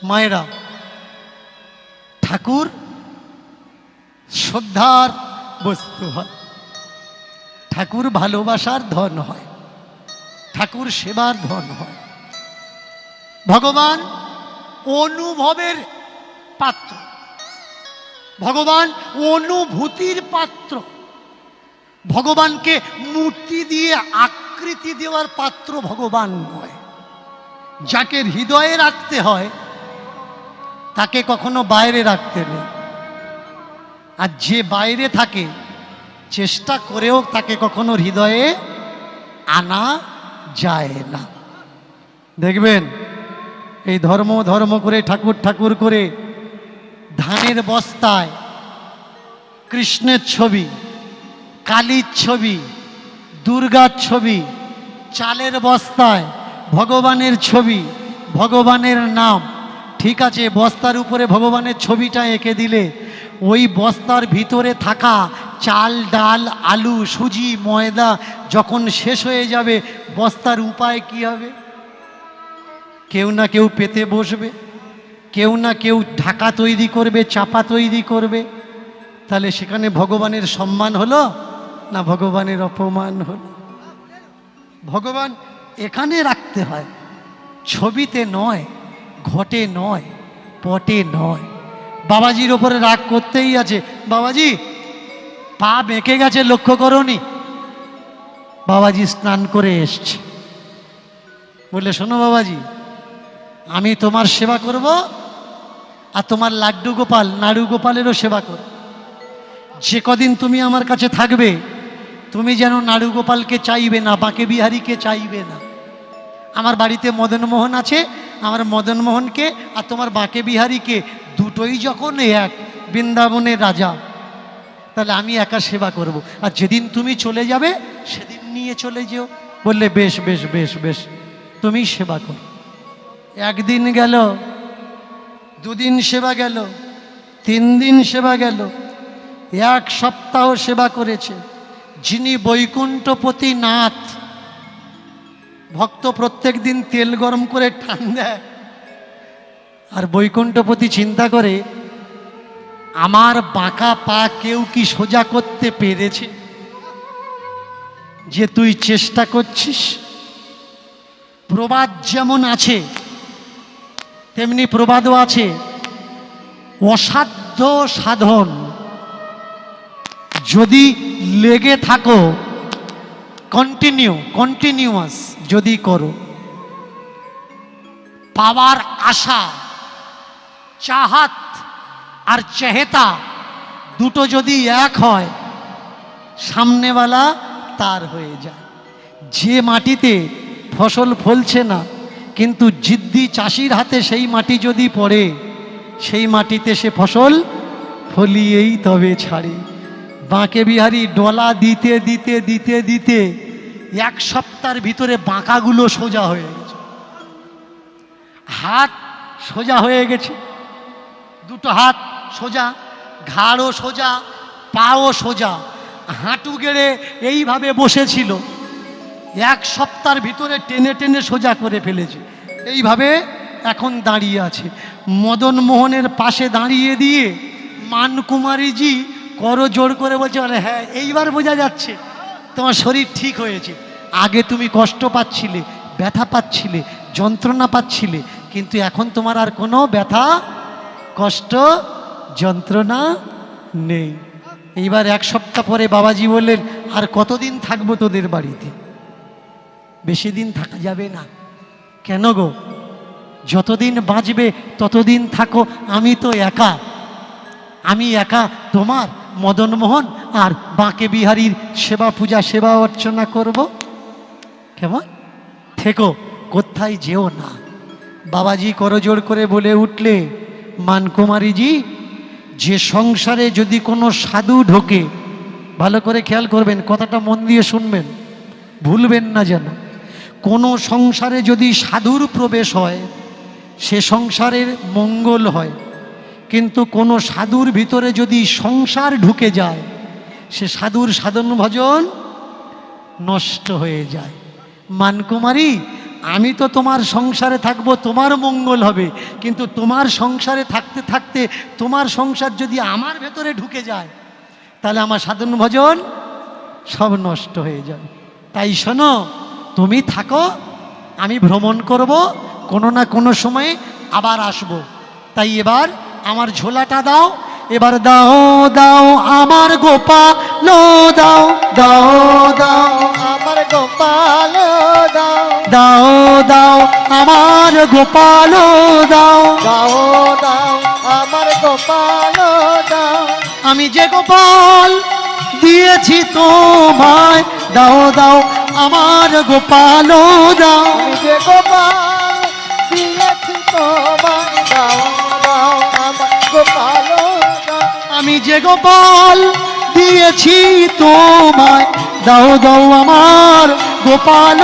মায়েরা, ঠাকুর শ্রদ্ধার বস্তু হয়, ঠাকুর ভালোবাসার ধন হয়, ঠাকুর সেবার ধন হয়। ভগবান অনুভবের পাত্র, ভগবান অনুভূতির পাত্র, ভগবানকে মূর্তি দিয়ে আকৃতি দেওয়ার পাত্র ভগবান নয়। যাকে হৃদয়ে রাখতে হয় তাকে কখনো বাইরে রাখতে নেই, আর যে বাইরে থাকে চেষ্টা করেও তাকে কখনো হৃদয়ে আনা যায় না। দেখবেন এই ধর্ম ধর্ম করে ঠাকুর ঠাকুর করে ধানের বস্তায় কৃষ্ণের ছবি, কালীর ছবি, দুর্গার ছবি, চালের বস্তায় ভগবানের ছবি, ভগবানের নাম। ঠিক আছে, বস্তার উপরে ভগবানের ছবিটা এঁকে দিলে ওই বস্তার ভিতরে থাকা চাল ডাল আলু সুজি ময়দা যখন শেষ হয়ে যাবে, বস্তার উপায় কি হবে? কেউ না কেউ পেতে বসবে, কেউ না কেউ ঢাকা তৈরি করবে, চাপা তৈরি করবে। তাহলে সেখানে ভগবানের সম্মান হলো না ভগবানের অপমান হলো? ভগবান এখানে রাখতে হয়, ছবিতে নয়, ঘটে নয়, পটে নয়। বাবাজির ওপরে রাগ করতেই আছে, বাবাজি পা বেঁকে গেছে লক্ষ্য করোনি? বাবাজি স্নান করে এসছে, বললে শোনো বাবাজি, আমি তোমার সেবা করব আর তোমার লাড্ডু গোপাল নাড়ু গোপালেরও সেবা করো। যে কদিন তুমি আমার কাছে থাকবে তুমি যেন নাড়ু গোপালকে চাইবে না, বাঁকে বিহারীকে চাইবে না। আমার বাড়িতে মদনমোহন আছে, আমার মদনমোহনকে আর তোমার বাঁকে বিহারীকে দুটোই যখন এক, বৃন্দাবনের রাজা, তাহলে আমি একা সেবা করব। আর যেদিন তুমি চলে যাবে সেদিন নিয়ে চলে যেও। বললে বেশ বেশ বেশ বেশ, তুমি সেবা করো। একদিন গেল, দুদিন সেবা গেল, 3 দিন সেবা গেল, 1 সপ্তাহ সেবা করেছে। যিনি বৈকুণ্ঠপতি নাথ, ভক্ত প্রত্যেক দিন তেল গরম করে টান দেয়, আর বৈকুণ্ঠপতি চিন্তা করে আমার বাঁকা পা কেউ কি সোজা করতে পেরেছে যে তুই চেষ্টা করছিস? প্রবাদ যেমন আছে তেমনি প্রবাদও আছে, অসাধ্য সাধন যদি লেগে থাকো, কন্টিনিউয়াস যদি করো, পাওয়ার আশা, চাহাত আর চেহেতা দুটো যদি এক হয়, সামনেওয়ালা তার হয়ে যায়। যে মাটিতে ফসল ফলছে না কিন্তু জিদ্দি চাষির হাতে সেই মাটি যদি পড়ে, সেই মাটিতে সে ফসল ফলিয়েই তবে ছাড়ে। বাঁকে বিহারী ডলা দিতে দিতে দিতে দিতে 1 সপ্তাহের ভিতরে বাঁকাগুলো সোজা হয়ে গেছে, হাত সোজা হয়ে গেছে, দুটো হাত সোজা, ঘাড়ও সোজা, পাও সোজা, হাঁটু গেড়ে এইভাবে বসেছিল। 1 সপ্তাহের ভিতরে টেনে টেনে সোজা করে ফেলেছে। এইভাবে এখন দাঁড়িয়ে আছে। মদন মোহনের পাশে দাঁড়িয়ে দিয়ে মানকুমারীজি করজোড় করে বলছে, বলে হ্যাঁ এইবার বোঝা যাচ্ছে তোমার শরীর ঠিক হয়েছে। আগে তুমি কষ্ট পাচ্ছিলে, ব্যথা পাচ্ছিলে, যন্ত্রণা পাচ্ছিলে, কিন্তু এখন তোমার আর কোনো ব্যথা, কষ্ট, যন্ত্রণা নেই। এইবার 1 সপ্তাহ পরে বাবাজি বললেন, আর কতদিন থাকবো তোদের বাড়িতে? বেশি দিন থাকা যাবে না। কেন গো? যতদিন বাঁচবে ততদিন থাকো, আমি তো একা, আমি একা তোমার মদনমোহন আর বাঁকে বিহারীর সেবা পূজা সেবা অর্চনা করব। কেমন থেকো, কোথায় যেও না। বাবাজি করজোড় করে বলে উঠলে, মানকুমারীজি, যে সংসারে যদি কোনো সাধু ঢোকে, ভালো করে খেয়াল করবেন, কথাটা মন দিয়ে শুনবেন, ভুলবেন না যেন। কোনো সংসারে যদি সাধুর প্রবেশ হয় সে সংসারের মঙ্গল হয়, কিন্তু কোনো সাধুর ভিতরে যদি সংসার ঢুকে যায় সে সাধুর সাধন ভজন নষ্ট হয়ে যায়। মানকুমারী, আমি তো তোমার সংসারে থাকবো, তোমার মঙ্গল হবে, কিন্তু তোমার সংসারে থাকতে থাকতে তোমার সংসার যদি আমার ভেতরে ঢুকে যায় তাহলে আমার সাধন ভজন সব নষ্ট হয়ে যাবে। তাই শোনো, তুমি থাকো, আমি ভ্রমণ করব, কোনো না কোনো সময়ে আবার আসব। তাই এবার আমার ঝোলাটা দাও, এবার দাও দাও আমার গোপাল দাও, দাও দাও আমার গোপাল দাও, দাও দাও আমার গোপাল দাও, দাও দাও আমার গোপাল দাও, আমি যে গোপাল দিয়েছি তোমায়, দাও দাও আমার গোপাল দাও, আমি যে গোপাল দিয়েছি তোমায়, দাও দাও আমার গোপাল দাও, আমি যে গোপাল দিয়েছি তোমায়, দাও দাও আমার গোপাল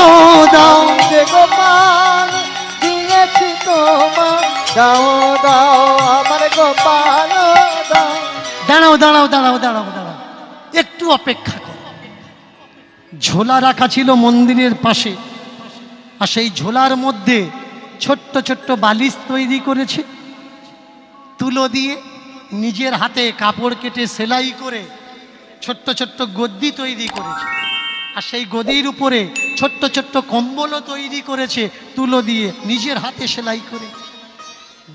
দাও। আমি যে গোপাল দিয়েছি তোমায়, দাও দাও আমার গোপাল দাও। দাঁড়াও দাঁড়াও দাঁড়াও দাঁড়াও দাঁড়াও, একটু অপেক্ষা করো। ঝোলা রাখা ছিল মন্দিরের পাশে, আর সেই ঝোলার মধ্যে ছোট্ট ছোট্ট বালিশ তৈরি করেছে তুলো দিয়ে, নিজের হাতে কাপড় কেটে সেলাই করে ছোট্ট ছোট্ট গদ্দি তৈরি করেছে, আর সেই গদির উপরে ছোট্ট ছোট্ট কম্বলও তৈরি করেছে তুলো দিয়ে, নিজের হাতে সেলাই করে।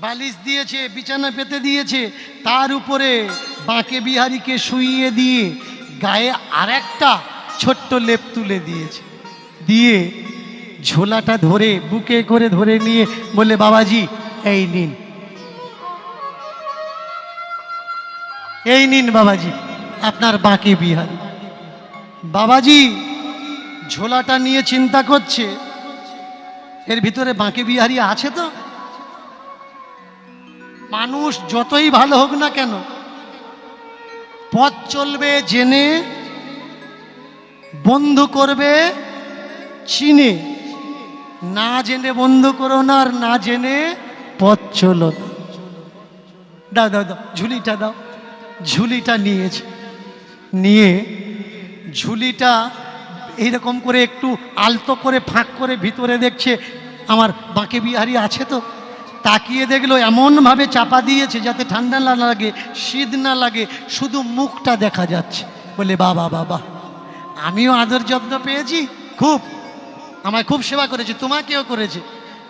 বালিশ দিয়েছে, বিছানা পেতে দিয়েছে, তার উপরে বাঁকে বিহারীকে শুইয়ে দিয়ে গায়ে আরেকটা ছোট্ট লেপ তুলে দিয়েছে, দিয়ে ঝোলাটা ধরে বুকে করে ধরে নিয়ে বলে, বাবাজি এই নিন, এই নিন বাবাজি আপনার বাঁকে বিহারী। বাবাজি ঝোলাটা নিয়ে চিন্তা করছে, এর ভিতরে বাঁকে বিহারী আছে তো? মানুষ যতই ভালো হোক না কেন, পথ চলবে জেনে, বন্ধু করবে চিনে, না জেনে বন্ধু করো না, আর না জেনে পথ চলো না। দাও দাও দাও ঝুলিটা দাও। ঝুলিটা নিয়েছে, নিয়ে ঝুলিটা এইরকম করে একটু আলতো করে ফাঁক করে ভিতরে দেখছে আমার বাঁকে বিহারী আছে তো। তাকিয়ে দেখলো এমনভাবে চাপা দিয়েছে যাতে ঠান্ডা না লাগে, শীত না লাগে, শুধু মুখটা দেখা যাচ্ছে। বলে বাবা বাবা, আমিও আদর যত্ন পেয়েছি খুব, আমায় খুব সেবা করেছে, তোমাকেও করেছে।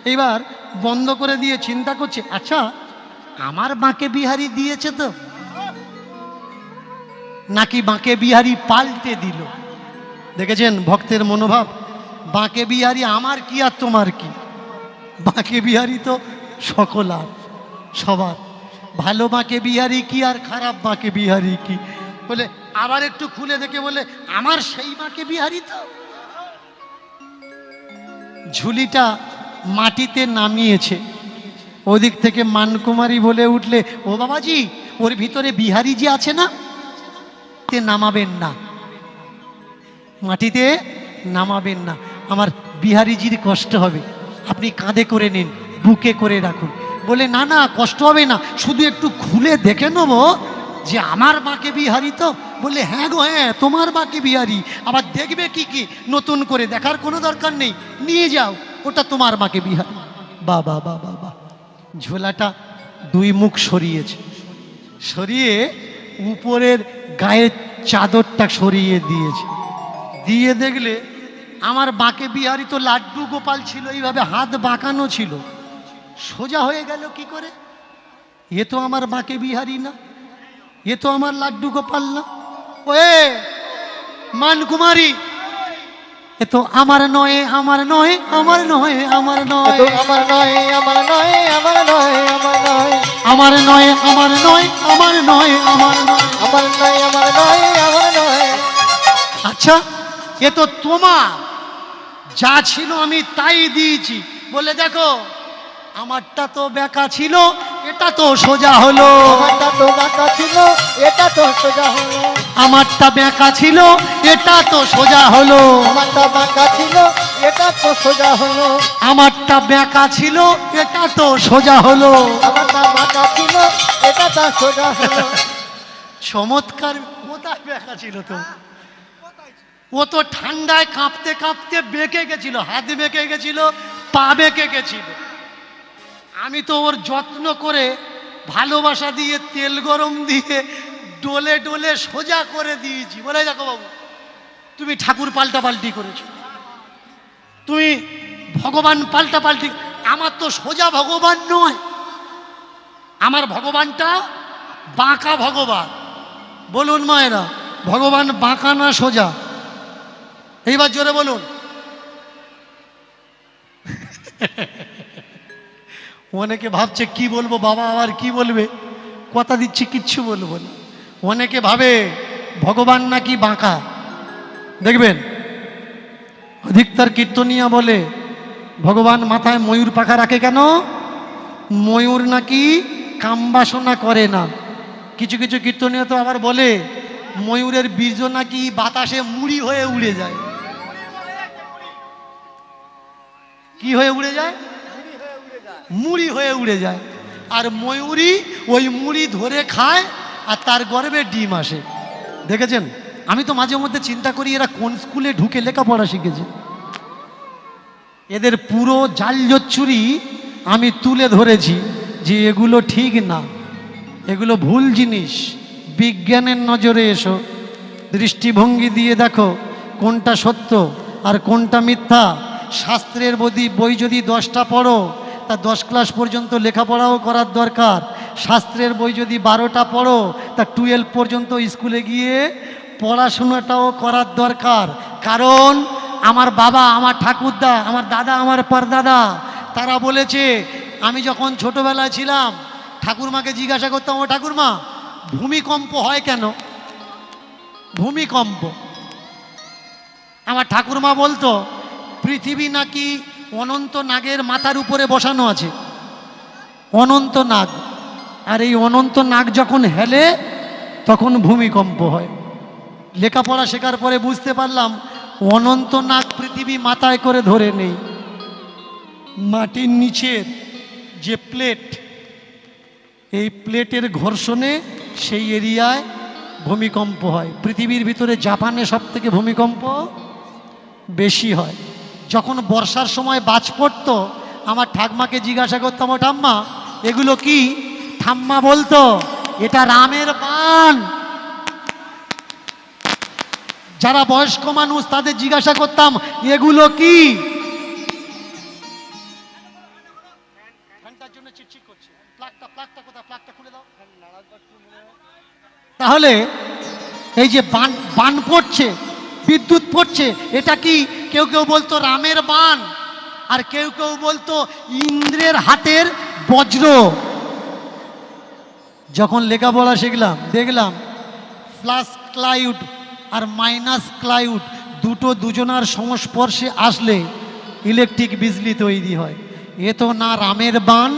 এইবার বন্ধ করে দিয়ে চিন্তা করছে, আচ্ছা আমার বাঁকে বিহারী দিয়েছে তো, নাকি বাঁকে বিহারী পাল্টে দিল? দেখেছেন ভক্তের মনোভাব। বাঁকে বিহারী আমার কি আর তোমার কি, বাঁকে বিহারী তো সকলার, সবার। ভালো বাঁকে বিহারী কি আর খারাপ বাঁকে বিহারী কি? বলে আবার একটু খুলে দেখে বলে, আমার সেই বাঁকে বিহারী তো। ঝুলিটা মাটিতে নামিয়েছে, ওদিক থেকে মানকুমারী বলে উঠলে, ও বাবাজি ওর ভিতরে বিহারী যে আছে না, তে নামাবেন না, মাটিতে নামাবেন না, আমার বিহারীজির কষ্ট হবে, আপনি কাঁধে করে নিন, বুকে করে রাখুন। বলে না না কষ্ট হবে না, শুধু একটু খুলে দেখে নেবো যে আমার বাঁকে বিহারি তো? বললে হ্যাঁ গো হ্যাঁ, তোমার বাঁকে বিহারি। আবার দেখবে কি কি নতুন করে দেখার কোনো দরকার নেই, নিয়ে যাও, ওটা তোমার বাঁকে বিহারি। বাবা বাবা বাবা, ঝোলাটা দুই মুখ সরিয়েছে, সরিয়ে উপরের গায়ের চাদরটা সরিয়ে দিয়েছে, দিয়ে দেখলে আমার বাঁকে বিহারি তো লাড্ডু গোপাল ছিল, এইভাবে হাত বাঁকানো ছিল, সোজা হয়ে গেল কি করে? এ তো আমার বাঁকে বিহারি না, এ তো আমার লাড্ডু গোপাল না। ওয়ে মান কুমারী, এ তো আমার নয়, আমার নয়, আমার নয়, আমার নয়, তো আমার নয়, আমার নয়, আমার নয়, আমার নয়, আমার নয়, আমার নয়, আমার নয়, আমার নয়, আমার নয়, আমার নয়, আমার নয়। আচ্ছা, এ তো তোমার, যা ছিল আমি তাই দিয়েছি। বলে দেখো, আমারটা তো বেঁকা ছিল, এটা তো সোজা হলো। আমারটা তো বাঁকা ছিল, এটা তো সোজা হলো। আমারটা বেঁকা ছিল, এটা তো সোজা হলো। আমারটা বাঁকা ছিল, এটা তো সোজা হলো। আমারটা বেঁকা ছিল, এটা তো সোজা হলো। আমারটা বাঁকা ছিল, এটা তো সোজা হলো। চমৎকার। কোথায় বেঁকা ছিল তো? ও তো ঠান্ডায় কাঁপতে কাঁপতে বেঁকে গেছিল, হাত বেঁকে গেছিল, পা বেঁকে গেছিল। আমি তো ওর যত্ন করে ভালোবাসা দিয়ে তেল গরম দিয়ে ডোলে ডোলে সোজা করে দিয়েছি। বলে দেখো বাবু, তুমি ঠাকুর পাল্টা পাল্টি করেছো, তুমি ভগবান পাল্টা পাল্টি। আমার তো সোজা ভগবান নয়, আমার ভগবানটা বাঁকা ভগবান। বলুন মায়েরা, ভগবান বাঁকা না সোজা? এইবার জোরে বলুন। অনেকে ভাবছে কি বলবো বাবা, আবার কি বলবে, কথা দিচ্ছি কিচ্ছু বলবো না। অনেকে ভাবে ভগবান নাকি বাঁকা। দেখবেন অধিকতর কীর্তনিয়া বলে ভগবান মাথায় ময়ূর পাখা রাখে কেন? ময়ূর নাকি কামবাসনা করে না। কিছু কিছু কীর্তনীয় তো আবার বলে ময়ূরের বীর্য নাকি বাতাসে মুড়ি হয়ে উড়ে যায়। কি হয়ে উড়ে যায়? মুড়ি হয়ে উড়ে যায়। আর ময়ূরী ওই মুড়ি ধরে খায় আর তার গর্ভে ডিম আসে। দেখেছেন? আমি তো মাঝে মধ্যে চিন্তা করি এরা কোন স্কুলে ঢুকে লেখাপড়া শিখেছে। এদের পুরো জাল জচ্চুরি আমি তুলে ধরেছি যে এগুলো ঠিক না, এগুলো ভুল জিনিস। বিজ্ঞানের নজরে এসো, দৃষ্টিভঙ্গি দিয়ে দেখো কোনটা সত্য আর কোনটা মিথ্যা। শাস্ত্রের বই যদি 10টা পড়ো, তা 10 ক্লাস পর্যন্ত লেখাপড়াও করার দরকার। শাস্ত্রের বই যদি 12টা পড়ো, তা 12 পর্যন্ত স্কুলে গিয়ে পড়াশোনাটাও করার দরকার। কারণ আমার বাবা, আমার ঠাকুরদা, আমার দাদা, আমার পরদাদা তারা বলেছে, আমি যখন ছোটবেলায় ছিলাম ঠাকুরমাকে জিজ্ঞাসা করতাম, ও ঠাকুরমা ভূমিকম্প হয় কেন? ভূমিকম্প। আমার ঠাকুরমা বলতো পৃথিবী নাকি অনন্ত নাগের মাথার উপরে বসানো আছে, অনন্ত নাগ। আর এই অনন্ত নাগ যখন হেলে তখন ভূমিকম্প হয়। লেখাপড়া শেখার পরে বুঝতে পারলাম অনন্ত নাগ পৃথিবী মাথায় করে ধরে নেই। মাটির নিচের যে প্লেট, এই প্লেটের ঘর্ষণে সেই এরিয়ায় ভূমিকম্প হয়। পৃথিবীর ভিতরে জাপানে সবথেকে ভূমিকম্প বেশি হয়। যখন বর্ষার সময় বাজ পড়তো, আমার ঠাম্মাকে জিজ্ঞাসা করতাম, ও ঠাম্মা এগুলো কি? ঠাম্মা বলতো এটা রামের বান। যারা বয়স্ক মানুষ তাদের জিজ্ঞাসা করতাম এগুলো কি? তাহলে এই যে বান পড়ছে, বিদ্যুৎ পড়ছে, এটা কি? কেউ কেউ বলতো রামের বান, আর কেউ কেউ বলতো ইন্দ্রের হাতের বজ্র। যখন লেখাপড়া শিখলাম দেখলাম প্লাস ক্লাউড আর মাইনাস ক্লাউড দুটো দুজনার সংস্পর্শে আসলে ইলেকট্রিক বিজলি তৈরি হয়। এ তো না রামের বান,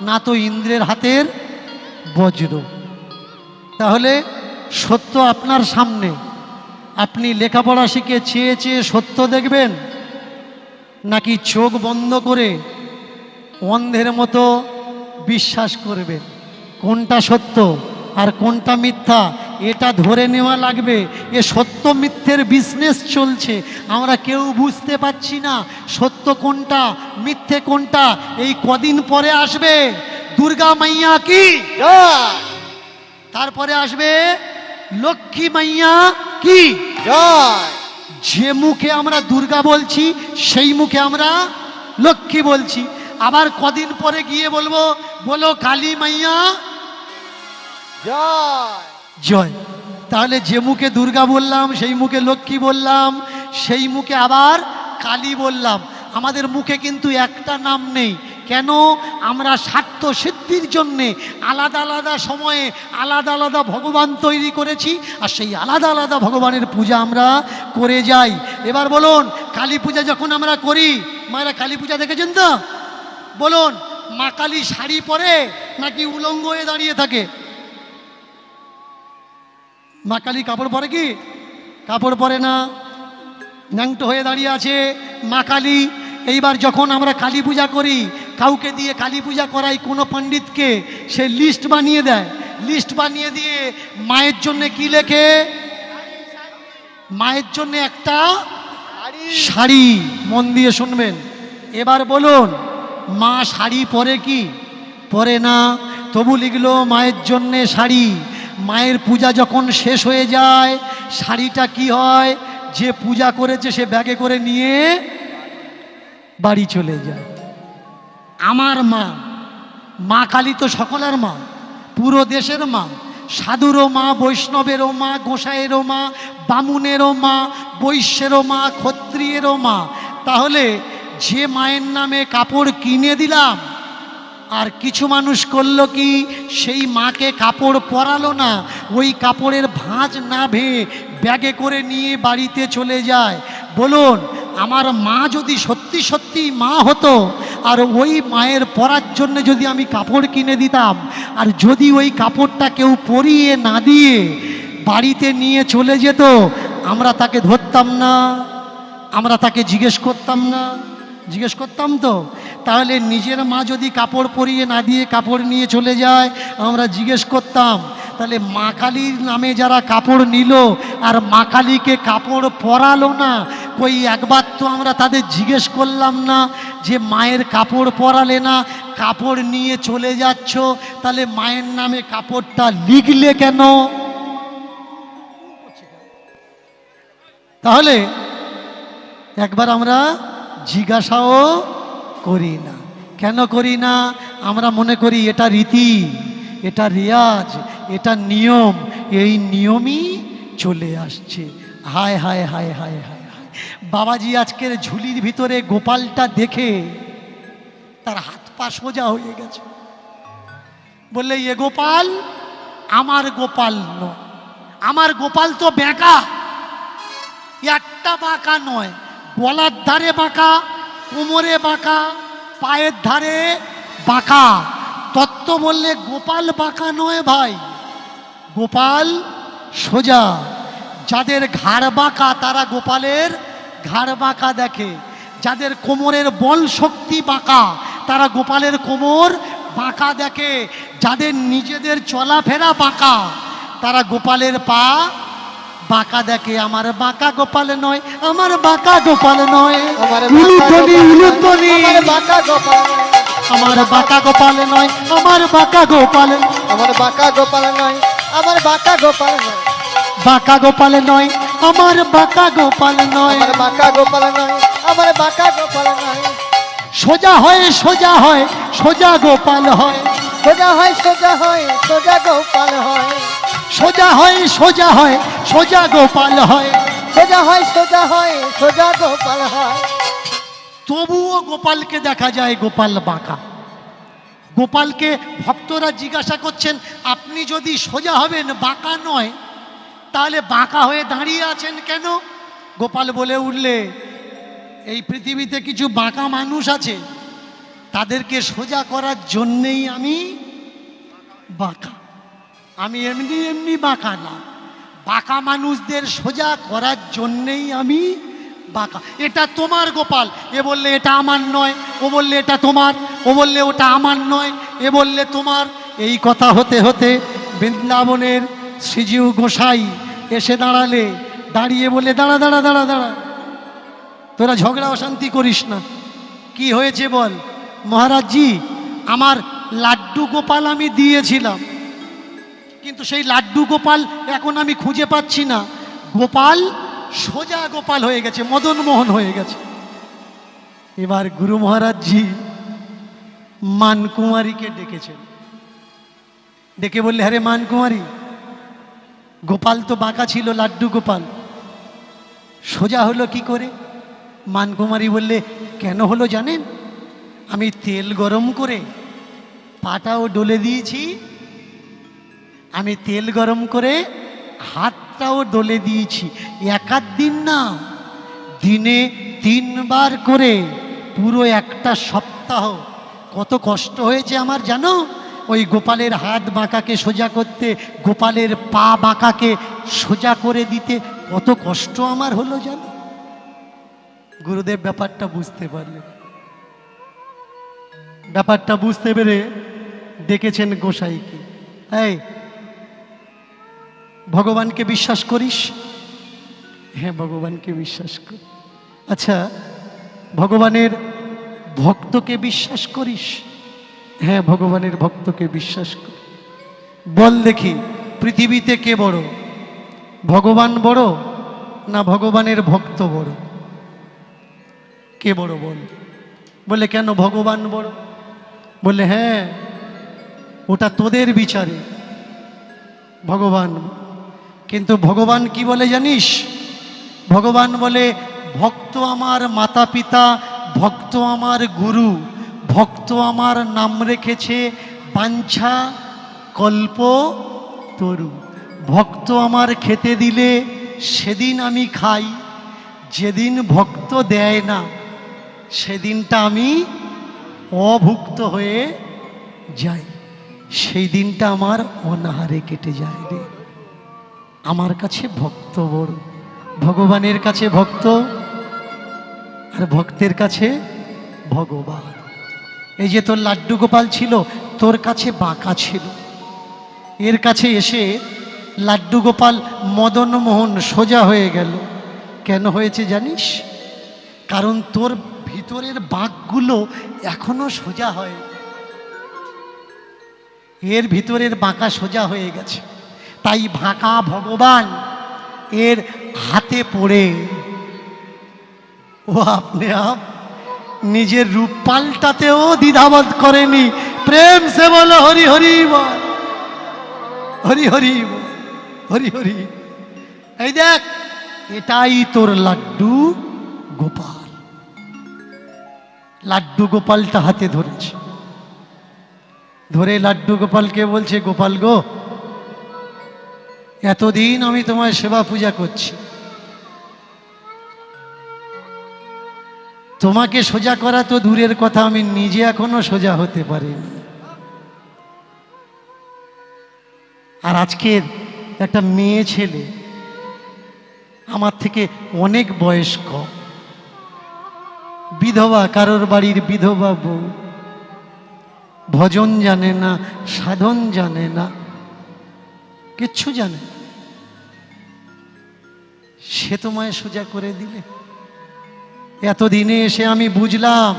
না তো ইন্দ্রের হাতের বজ্র। তাহলে সত্য আপনার সামনে, আপনি লেখাপড়া শিখে চেয়ে চেয়ে সত্য দেখবেন, নাকি চোখ বন্ধ করে অন্ধের মতো বিশ্বাস করবেন? কোনটা সত্য আর কোনটা মিথ্যা এটা ধরে নেওয়া লাগবে। এ সত্য মিথ্যের বিজনেস চলছে, আমরা কেউ বুঝতে পারছি না সত্য কোনটা মিথ্যে কোনটা। এই কদিন পরে আসবে দুর্গা মাইয়া কি, জয় তারপরে আসবে লক্ষ্মী মাইয়া কি। জয় যে মুখে আমরা দুর্গা বলছি সেই মুখে আমরা লক্ষ্মী বলছি। আবার কদিন পরে গিয়ে বলবো বলো কালী মাইয়া জয় জয়। তাহলে যে মুখে দুর্গা বললাম সেই মুখে লক্ষ্মী বললাম, সেই মুখে আবার কালী বললাম। আমাদের মুখে কিন্তু একটা নাম নেই। কেন? আমরা স্বার্থ সিদ্ধির জন্যে আলাদা আলাদা সময়ে আলাদা আলাদা ভগবান তৈরি করেছি, আর সেই আলাদা আলাদা ভগবানের পূজা আমরা করে যাই। এবার বলুন, কালী পূজা যখন আমরা করি, মায়েরা কালী পূজা দেখেছেন তো? বলুন, মা কালী শাড়ি পরে নাকি উলঙ্গ হয়ে দাঁড়িয়ে থাকে? মা কালী কাপড় পরে কি? কাপড় পরে না, ন্যাংটো হয়ে দাঁড়িয়ে আছে মা কালী। এইবার যখন আমরা কালী পূজা করি, কাউকে দিয়ে কালী পূজা করাই, কোনো পণ্ডিতকে, সে লিস্ট বানিয়ে দেয়। লিস্ট বানিয়ে দিয়ে মায়ের জন্য কি লেখে? মায়ের জন্য একটা শাড়ি। মন দিয়ে শুনবেন। এবার বলুন, মা শাড়ি পরে কি? পরে না, তবু লিখলো মায়ের জন্যে শাড়ি। মায়ের পূজা যখন শেষ হয়ে যায়, শাড়িটা কি হয়? যে পূজা করেছে সে ব্যাগে করে নিয়ে বাড়ি চলে যায়। আমার মা, মা কালী তো সকলের মা, পুরো দেশের মা, সাধুরও মা, বৈষ্ণবেরও মা, গোসাইয়েরও মা, বামুনেরও মা, বৈশ্যেরও মা, ক্ষত্রিয়েরও মা। তাহলে যে মায়ের নামে কাপড় কিনে দিলাম, আর কিছু মানুষ করলো কি, সেই মাকে কাপড় পরালো না, ওই কাপড়ের ভাঁজ না ভেঙে ব্যাগে করে নিয়ে বাড়িতে চলে যায়। বলুন, আমার মা যদি সত্যি সত্যি মা হতো, আর ওই মায়ের পরার জন্য যদি আমি কাপড় কিনে দিতাম, আর যদি ওই কাপড়টা কেউ পরিয়ে না দিয়ে বাড়িতে নিয়ে চলে যেত, আমরা তাকে ধরতাম না, আমরা তাকে জিজ্ঞেস করতাম না? জিজ্ঞেস করতাম তো? তাহলে নিজের মা যদি কাপড় পরিয়ে না দিয়ে কাপড় নিয়ে চলে যায়, আমরা জিজ্ঞেস করতাম। তাহলে মা কালীর নামে যারা কাপড় নিল আর মা কালীকে কাপড় পরালো না, কই একবার তো আমরা তাদের জিজ্ঞেস করলাম না যে মায়ের কাপড় পরালে না, কাপড় নিয়ে চলে যাচ্ছ, তাহলে মায়ের নামে কাপড়টা লিখলে কেন? তাহলে একবার আমরা জিজ্ঞাসাও করি না। কেন করি না? আমরা মনে করি এটা রীতি, এটা রেয়াজ, এটা নিয়ম, এই নিয়মই চলে আসছে। হায় হায় হায় হায় হায় হায়। বাবাজি আজকের ঝুলির ভিতরে গোপালটা দেখে তার হাত পা সোজা হয়ে গেছে। বললে, এ গোপাল আমার গোপাল নয়, আমার গোপাল তো বেঁকা। একটা বাঁকা নয়, গলার ধারে বাঁকা, কোমরে বাঁকা, পায়ের ধারে বাঁকা। তত্ত্ব বললে গোপাল বাঁকা নয় ভাই, গোপাল সোজা। যাদের ঘাড় বাঁকা তারা গোপালের ঘাড় বাঁকা দেখে, যাদের কোমরের বল শক্তি বাঁকা তারা গোপালের কোমর বাঁকা দেখে, যাদের নিজেদের চলাফেরা বাঁকা তারা গোপালের পা বাঁকা দেখে। আমার বাঁকা গোপাল নয়, আমার বাঁকা গোপাল নয়, উলুধ্বনি উলুধ্বনি, আমার বাঁকা গোপাল নয়, আমার বাঁকা গোপাল নয়, আমার বাঁকা গোপাল, আমার বাঁকা গোপাল নয়, আমার বাঁকা গোপাল নয়, বাঁকা গোপাল নয়, আমার বাঁকা গোপাল নয়, আমার বাঁকা গোপাল নয়, আমার বাঁকা গোপাল নয়। সোজা হয় সোজা হয় সোজা গোপাল হয়, সোজা হয় সোজা হয় সোজা গোপাল হয়, সোজা হয় সোজা হয় সোজা গোপাল হয়, সোজা হয় সোজা হয় সোজা গোপাল হয়। তবুও গোপালকে দেখা যায় গোপাল বাঁকা। গোপালকে ভক্তরা জিজ্ঞাসা করছেন, আপনি যদি সোজা হবেন বাঁকা নয়, তাহলে বাঁকা হয়ে দাঁড়িয়ে আছেন কেন? গোপাল বলে উঠলে, এই পৃথিবীতে কিছু বাঁকা মানুষ আছে, তাদেরকে সোজা করার জন্যেই আমি বাঁকা। আমি এমনি এমনি বাঁকা না, বাঁকা মানুষদের সোজা করার জন্যেই আমি বাঁকা। এটা তোমার গোপাল, এ বললে এটা আমার নয়, ও বললে এটা তোমার, ও বললে ওটা আমার নয়, এ বললে তোমার। এই কথা হতে হতে বৃন্দাবনের শ্রীজীউ গোসাই এসে দাঁড়ালে, দাঁড়িয়ে বলে, দাঁড়া দাঁড়া দাঁড়া দাঁড়া, তোরা ঝগড়া অশান্তি করিস না। কি হয়েছে বল? মহারাজজি, আমার লাড্ডু গোপাল আমি দিয়েছিলাম, কিন্তু সেই লাড্ডু গোপাল এখন আমি খুঁজে পাচ্ছি না। গোপাল সোজা গোপাল হয়ে গেছে, মদন মোহন হয়ে গেছে। এবার গুরু মহারাজজি মানকুমারীকে ডেকেছেন, ডেকে বললে, আরে মানকুমারী, গোপাল তো বাঁকা ছিল, লাড্ডু গোপাল সোজা হলো কি করে? মানকুমারী বললে, কেন হলো জানেন? আমি তেল গরম করে পাটাও ডলে দিয়েছি, আমি তেল গরম করে হাতটাও ডলে দিয়েছি। একাধ দিন না, দিনে 3 বার করে, পুরো একটা সপ্তাহ। কত কষ্ট হয়েছে আমার জানো? ওই গোপালের হাত বাঁকাকে সোজা করতে, গোপালের পা বাঁকাকে সোজা করে দিতে কত কষ্ট আমার হলো জানো? গুরুদেব ব্যাপারটা বুঝতে পারলেন, ব্যাপারটা বুঝতে পেরে ডেকেছেন গোসাইকে। এই, ভগবানকে বিশ্বাস করিস? হ্যাঁ, ভগবানকে বিশ্বাস করি। আচ্ছা, ভগবানের ভক্তকে বিশ্বাস করিস? হ্যাঁ, ভগবানের ভক্তকে বিশ্বাস করি। বল দেখি, পৃথিবীতে কে বড়, ভগবান বড় না ভগবানের ভক্ত বড়? কে বড় বল? বলে, কেন ভগবান বড়? বলে, হ্যাঁ, ওটা তোদের বিচারে ভগবান। কিন্তু ভগবান কি বলে জানিস? ভগবান বলে, ভক্ত আমার মাতা পিতা, ভক্ত আমার গুরু, ভক্ত আমার নাম রেখেছে বাঞ্ছা কল্প তরু। ভক্ত আমার খেতে দিলে সেদিন আমি খাই, যেদিন ভক্ত দেয় না সেদিনটা আমি অভুক্ত হয়ে যাই, সেই দিনটা আমার অনাহারে কেটে যায় রে। আমার কাছে ভক্ত বড়, ভগবানের কাছে ভক্ত, আর ভক্তের কাছে ভগবান। এই যে তোর লাড্ডু গোপাল ছিল, তোর কাছে বাঁকা ছিল, এর কাছে এসে লাড্ডু গোপাল মদন মোহন সোজা হয়ে গেল। কেন হয়েছে জানিস? কারণ তোর ভিতরের বাঁকগুলো এখনো সোজা হয়, এর ভিতরের বাঁকা সোজা হয়ে গেছে। তাই বাঁকা ভগবান এর হাতে পড়ে ও আপনি আপ নিজের রূপ পাল্টাতেও দ্বিধাবোধ করেনি। প্রেম সে বলো হরি হরি বল, হরি হরি বল, হরি হরি। এই দেখ, এটাই তোর লাড্ডু গোপাল। লাড্ডু গোপালটা হাতে ধরেছে, ধরে লাড্ডু গোপালকে বলছে, গোপাল গো, এতদিন আমি তোমায় সেবা পূজা করছি, তোমাকে সোজা করা তো দূরের কথা, আমি নিজে এখনো সোজা হতে পারিনি। আর আজকের একটা মেয়ে ছেলে আমার থেকে অনেক বয়স কম, বিধবা, কারোর বাড়ির বিধবা বউ, ভজন জানে না, সাধন জানে না, কিচ্ছু জানে না, সে তোমায় সোজা করে দিলে। এতদিনে এসে আমি বুঝলাম,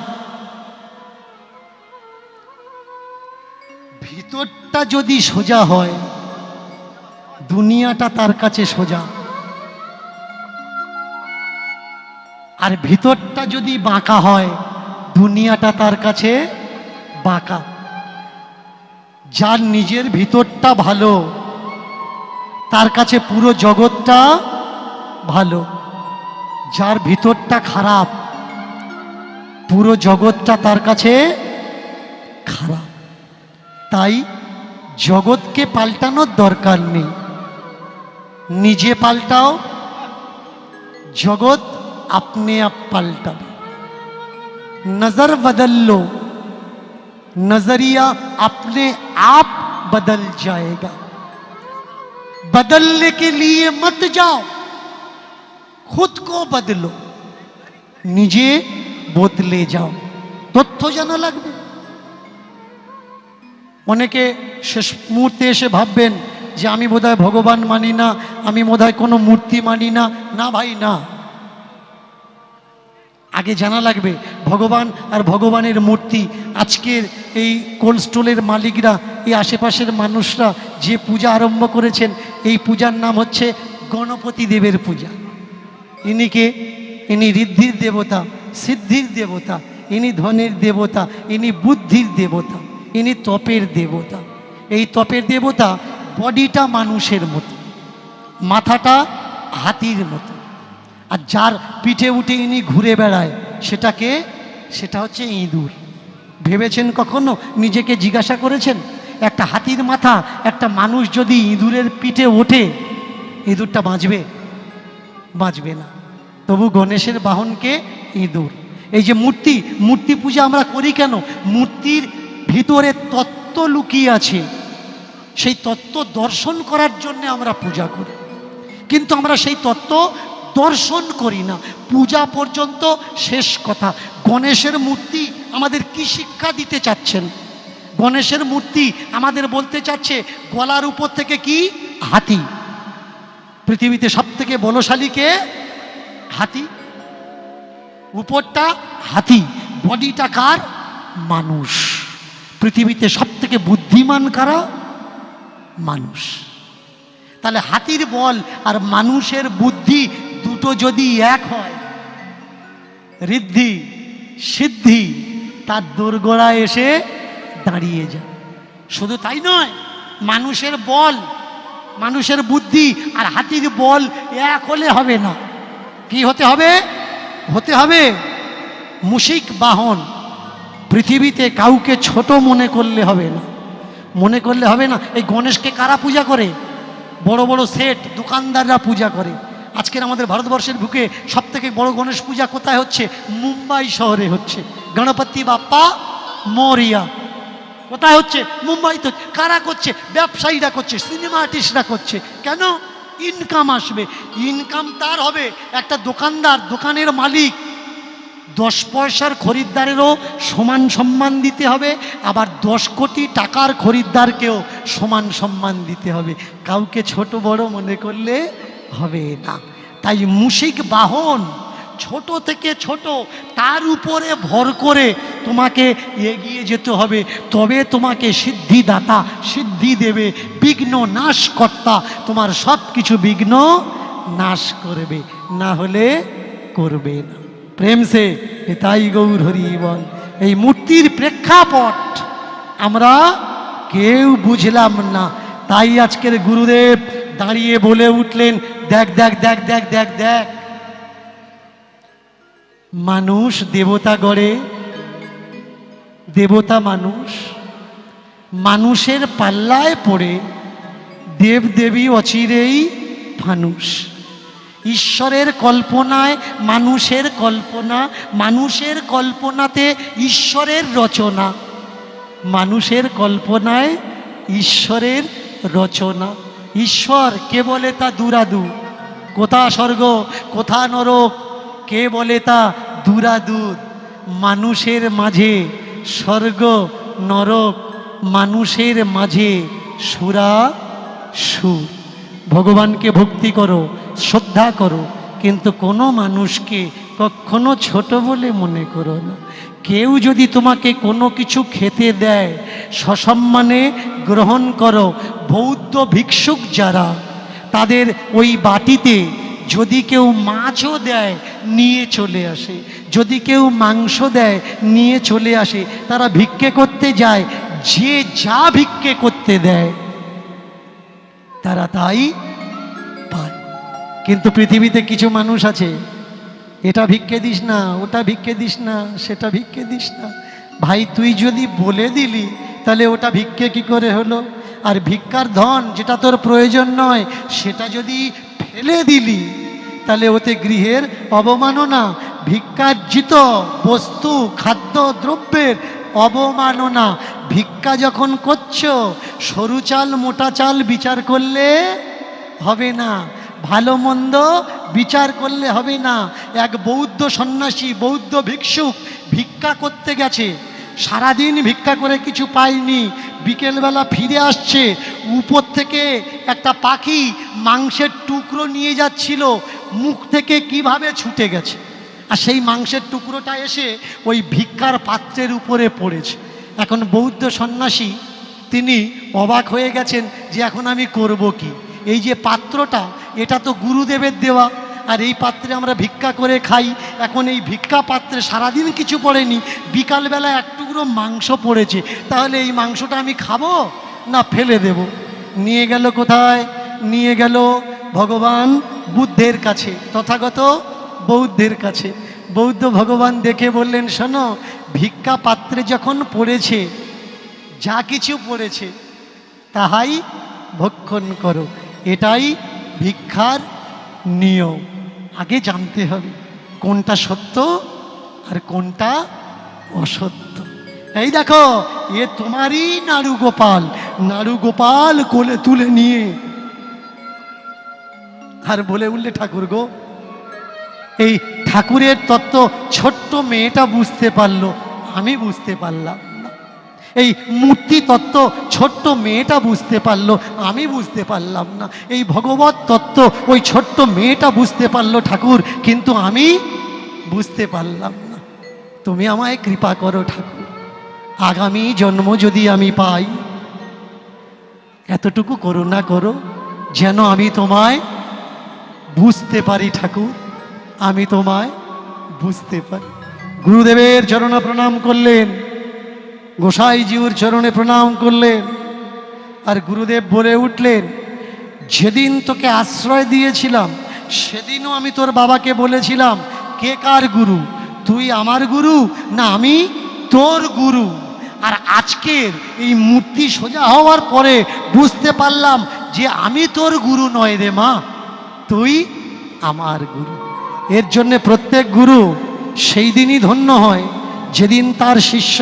ভিতরটা যদি সোজা হয় দুনিয়াটা তার কাছে সোজা, আর ভিতরটা যদি বাঁকা হয় দুনিয়াটা তার কাছে বাঁকা। যার নিজের ভিতরটা ভালো তার কাছে পুরো জগৎটা ভালো, যার ভিতরটা খারাপ পুরো জগৎটা তার কাছে খারাপ। তাই জগৎকে পাল্টানোর দরকার নেই, নিজে পাল্টাও, জগৎ अपने आप पलटा। नजर बदल लो, नजरिया अपने आप बदल जाएगा। बदलने के लिए मत जाओ, खुद को बदलो, निजे बदले जाओ। तथ्य जाना লাগবে। অনেকে শেষ মুহূর্তে এসে ভাববেন যে আমি বোধহয় ভগবান মানি না, আমি বোধহয় কোনো মূর্তি মানি না। না ভাই না, আগে জানা লাগবে ভগবান আর ভগবানের মূর্তি। আজকের এই কোল্ড স্টোরের মালিকরা, এই আশেপাশের মানুষরা যে পূজা আরম্ভ করেছেন, এই পূজার নাম হচ্ছে গণপতি দেবের পূজা। ইনি কে? ইনি ঋদ্ধির দেবতা, সিদ্ধির দেবতা, ইনি ধনের দেবতা, ইনি বুদ্ধির দেবতা, ইনি তপের দেবতা। এই তপের দেবতা বডিটা মানুষের মতো, মাথাটা হাতির মতো, আর যার পিঠে উঠে ইনি ঘুরে বেড়ায় সেটা হচ্ছে ইঁদুর। ভেবেছেন কখনো, নিজেকে জিজ্ঞাসা করেছেন, একটা হাতির মাথা একটা মানুষ যদি ইঁদুরের পিঠে ওঠে, ইঁদুরটা বাঁচবে না। তবু গণেশের বাহনকে ইঁদুর। এই যে মূর্তি পূজা আমরা করি কেন? মূর্তির ভিতরে তত্ত্ব লুকিয়ে আছে, সেই তত্ত্ব দর্শন করার জন্য আমরা পূজা করি। কিন্তু আমরা সেই তত্ত্ব দর্শন করি না, পূজা পর্যন্ত শেষ কথা। গণেশের মূর্তি আমাদের কি শিক্ষা দিতে চাচ্ছেন? গণেশের মূর্তি আমাদের বলতে চাচ্ছে গলার উপর থেকে কি? হাতি। পৃথিবীতে সব থেকে বলশালী কে? হাতি। উপরটা হাতি, বডিটা কার? মানুষ। পৃথিবীতে সব থেকে বুদ্ধিমান কারা? মানুষ। তাহলে হাতির বল আর মানুষের বুদ্ধি দুটো যদি এক হয়, ঋদ্ধি সিদ্ধি তার দোরগোড়ায় এসে দাঁড়িয়ে যায়। শুধু তাই নয়, মানুষের বল, মানুষের বুদ্ধি আর হাতির বল এক হলে হবে না। কি হতে হবে? হতে হবে মুশিক বাহন। পৃথিবীতে কাউকে ছোট মনে করলে হবে না, মনে করলে হবে না। এই গণেশকে কারা পূজা করে? বড় বড় সেট দোকানদাররা পূজা করে। আজকের আমাদের ভারতবর্ষের বুকে সব থেকে বড় গণেশ পূজা কোথায় হচ্ছে? মুম্বাই শহরে হচ্ছে। গণপতি বাপ্পা মোরিয়া। কোথায় হচ্ছে? মুম্বাইতে। কারা করছে? ব্যবসায়ীরা করছে, সিনেমা আর্টিস্টরা করছে। কেন? ইনকাম আসবে। ইনকাম তার হবে, একটা দোকানদার, দোকানের মালিক 10 পয়সার খরিদ্দারেরও সমান সম্মান দিতে হবে, আবার 10 কোটি টাকার খরিদ্দারকেও সমান সম্মান দিতে হবে। কাউকে ছোট বড় মনে করলে হবে না। তাই মুশিক বাহন ছোট থেকে ছোট, তার উপরে ভর করে তোমাকে এগিয়ে যেতে হবে। তবে তোমাকে সিদ্ধিদাতা সিদ্ধি দেবে, বিঘ্ন নাশকর্তা তোমার সব কিছু বিঘ্ন নাশ করবে, না হলে করবে না। প্রেম সে তাই গৌর হরি বল। এই মূর্তির প্রেক্ষাপট আমরা কেউ বুঝলাম না, তাই আজকের গুরুদেব দাঁড়িয়ে বলে উঠলেন, দেখ দেখ দেখ দেখ দেখ দেখ, মানুষ দেবতা গড়ে, দেবতা মানুষ, মানুষের পাল্লায় পড়ে দেব দেবী অচিরেই ফানুষ। ঈশ্বরের কল্পনায় মানুষের কল্পনা, মানুষের কল্পনাতে ঈশ্বরের রচনা, মানুষের কল্পনায় ঈশ্বরের রচনা। ঈশ্বর কে বলে তা দুরাদু, কোথা স্বর্গ কোথা নরক কে বলে তা দূরাদূর। মানুষের মাঝে স্বর্গ নরক, মানুষের মাঝে সুরা সুর। ভগবানকে ভক্তি করো, শ্রদ্ধা করো, কিন্তু কোনো মানুষকে কখনো ছোট বলে মনে করো না। কেউ যদি তোমাকে কোনো কিছু খেতে দেয়, সসম্মানে গ্রহণ করো। বৌদ্ধ ভিক্ষুক যারা, তাদের ওই বাটিতে যদি কেউ মাছও দেয় নিয়ে চলে আসে, যদি কেউ মাংস দেয় নিয়ে চলে আসে। তারা ভিক্ষে করতে যায়, যে যা ভিক্ষে করতে দেয় তারা তাই পায়। কিন্তু পৃথিবীতে কিছু মানুষ আছে, এটা ভিক্ষে দিস না, ওটা ভিক্ষে দিস না, সেটা ভিক্ষে দিস না। ভাই তুই যদি বলে দিলি তাহলে ওটা ভিক্ষে কি করে হলো? আর ভিক্ষার ধন যেটা তোর প্রয়োজন নয় সেটা যদি ফেলে দিলি তাহলে ওতে গৃহের অবমাননা। ভিক্ষার্জিত বস্তু খাদ্য দ্রব্যের অবমাননা। ভিক্ষা যখন করছো, সরু চাল মোটা চাল বিচার করলে হবে না, ভালো মন্দ বিচার করলে হবে না। এক বৌদ্ধ সন্ন্যাসী, বৌদ্ধ ভিক্ষুক ভিক্ষা করতে গেছে, সারাদিন ভিক্ষা করে কিছু পায়নি, বিকেলবেলা ফিরে আসছে, উপর থেকে একটা পাখি মাংসের টুকরো নিয়ে যাচ্ছিল, মুখ থেকে কিভাবে ছুটে গেছে, আর সেই মাংসের টুকরোটা এসে ওই ভিক্ষার পাত্রের উপরে পড়েছে। এখন বৌদ্ধ সন্ন্যাসী তিনি অবাক হয়ে গেছেন যে এখন আমি করব কি। এই যে পাত্রটা, এটা তো গুরুদেবের দেওয়া, আর এই পাত্রে আমরা ভিক্ষা করে খাই। এখন এই ভিক্ষা পাত্রে সারাদিন কিছু পড়েনি, বিকালবেলা এক টুকরো মাংস পড়েছে, তাহলে এই মাংসটা আমি খাবো না ফেলে দেব? নিয়ে গেল কোথায়? নিয়ে গেল ভগবান বুদ্ধের কাছে, তথাগত বৌদ্ধের কাছে। বৌদ্ধ ভগবান দেখে বললেন, শোনো, ভিক্ষা পাত্রে যখন পড়েছে, যা কিছু পড়েছে তাহাই ভক্ষণ করো, এটাই ভিক্ষার নিয়ম। আগে জানতে হবে কোনটা সত্য আর কোনটা অসত্য। এই দেখো, এ তোমারই নাড়ু গোপাল, নাড়ু গোপাল কোলে তুলে নিয়ে আর বলে উঠলে, ঠাকুর গো, এই ঠাকুরের তত্ত্ব ছোট্ট মেয়েটা বুঝতে পারলো, আমি বুঝতে পারলাম না। এই মূর্তি তত্ত্ব ছোট্ট মেয়েটা বুঝতে পারলো, আমি বুঝতে পারলাম না। এই ভগবত তত্ত্ব ওই ছোট্ট মেয়েটা বুঝতে পারলো ঠাকুর, কিন্তু আমি বুঝতে পারলাম না। তুমি আমায় কৃপা করো ঠাকুর, আগামী জন্ম যদি আমি পাই, এতটুকু করুণা করো যেন আমি তোমায় বুঝতে পারি ঠাকুর, আমি তোমায় বুঝতে পারি। গুরুদেবের চরণে প্রণাম করলেন, গোসাইজিউর চরণে প্রণাম করলেন, আর গুরুদেব বলে উঠলেন, যেদিন তোকে আশ্রয় দিয়েছিলাম সেদিনও আমি তোর বাবাকে বলেছিলাম, কে কার গুরু, তুই আমার গুরু না আমি তোর গুরু। আর আজকের এই মূর্তি সোজা হওয়ার পরে বুঝতে পারলাম যে আমি তোর গুরু নয় রে মা, তুই আমার গুরু। এর জন্যে প্রত্যেক গুরু সেই দিনই ধন্য হয় যেদিন তার শিষ্য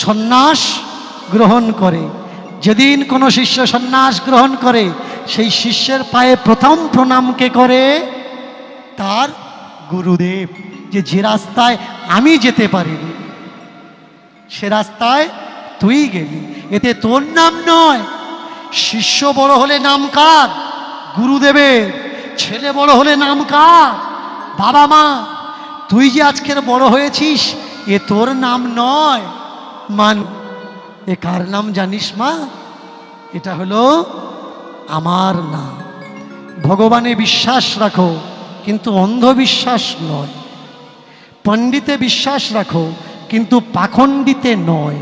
সন্ন্যাস গ্রহণ করে। যেদিন কোনো শিষ্য সন্ন্যাস গ্রহণ করে, সেই শিষ্যের পায়ে প্রথম প্রণামকে করে তার গুরুদেব। যে রাস্তায় আমি যেতে পারিনি, সে রাস্তায় তুই গেলি, এতে তোর নাম নয়। শিষ্য বড় হলে নাম কার? গুরুদেবের। ছেলে বড় হলে নাম কার? বাবা মা। তুই যে আজকের বড় হয়েছিস, এ তোর নাম নয়। মান, এ কার নাম জানিস মা? এটা হলো আমার নাম। ভগবানে বিশ্বাস রাখো, কিন্তু অন্ধবিশ্বাস নয়। পণ্ডিতে বিশ্বাস রাখো, কিন্তু পাখণ্ডিতে নয়।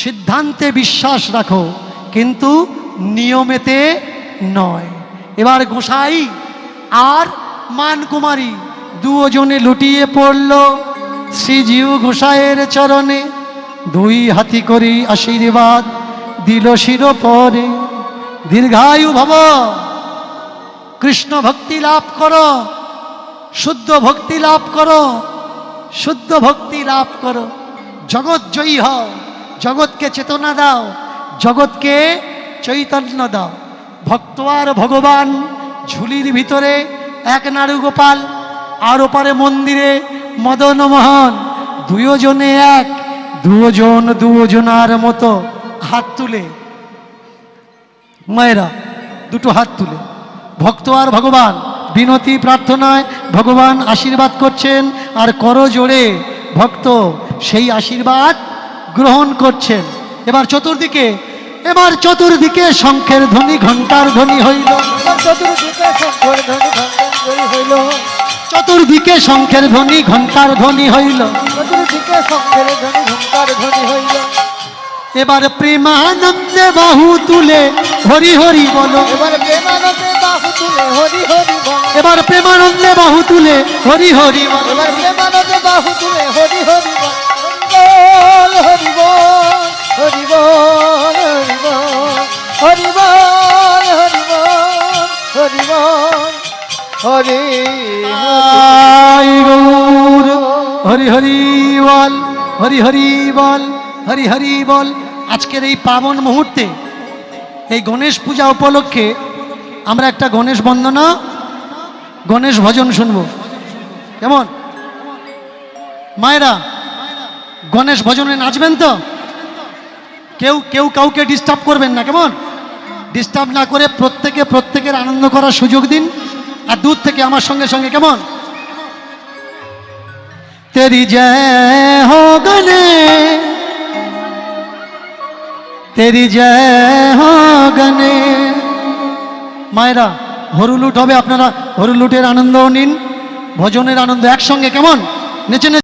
সিদ্ধান্তে বিশ্বাস রাখো, কিন্তু নিয়মেতে নয়। এবার গোসাই আর মানকুমারী দুজনে লুটিয়ে পড়ল শ্রীজীউ গোসাইয়ের চরণে। দুই হাতি করি আশীর্বাদ দিল শিরোপরে। দীর্ঘায়ু ভব, কৃষ্ণ ভক্তি লাভ করো, শুদ্ধ ভক্তি লাভ করো, শুদ্ধ ভক্তি লাভ করো। জগৎ জয়ী হও, জগৎকে চেতনা দাও, জগৎকে চৈতন্য দাও। ভক্ত আর ভগবান ঝুলির ভিতরে এক নাড়ু গোপাল, আর ওপারে মন্দিরে মদন মোহন। দুজনে এক, দুজনার মতো হাত তুলে, মায়েরা দুটো হাত তুলে, ভক্ত আর ভগবান বিনতি প্রার্থনায় ভগবান আশীর্বাদ করছেন, আর করজোড়ে ভক্ত সেই আশীর্বাদ গ্রহণ করছেন। এবার চতুর্দিকে শঙ্খের ধ্বনি, ঘণ্টার ধ্বনি হইল। চতুর্দিকে শঙ্খের ধ্বনি, ঘণ্টার ধ্বনি হইল। এবার প্রেমানন্দে বাহু তুলে হরি হরি বলো। এবার প্রেমানন্দে বাহু তুলে হরি হরি বলো। হরি বল, হরি বল, হরি বল, হরি বল, হরি বল, হরি গৌর হরি হরি বল, হরি হরি বল, হরি হরি বল। আজকের এই পাবন মুহূর্তে, এই গণেশ পূজা উপলক্ষে আমরা একটা গণেশ বন্দনা, গণেশ ভজন শুনবো। কেমন মায়েরা? গণেশ ভজনে নাচবেন তো? কেউ কাউকে ডিস্টার্ব করবেন না, কেমন? ডিস্টার্ব না করে প্রত্যেকের আনন্দ করার সুযোগ দিন। আর দূর থেকে আমার সঙ্গে সঙ্গে কেমন তেরি জয় হো গনে, তেরি জয় হো গনে। মায়েরা হরুলুট হবে, আপনারা হরুলুটের আনন্দও নিন, ভজনের আনন্দ একসঙ্গে কেমন নেচে নেচে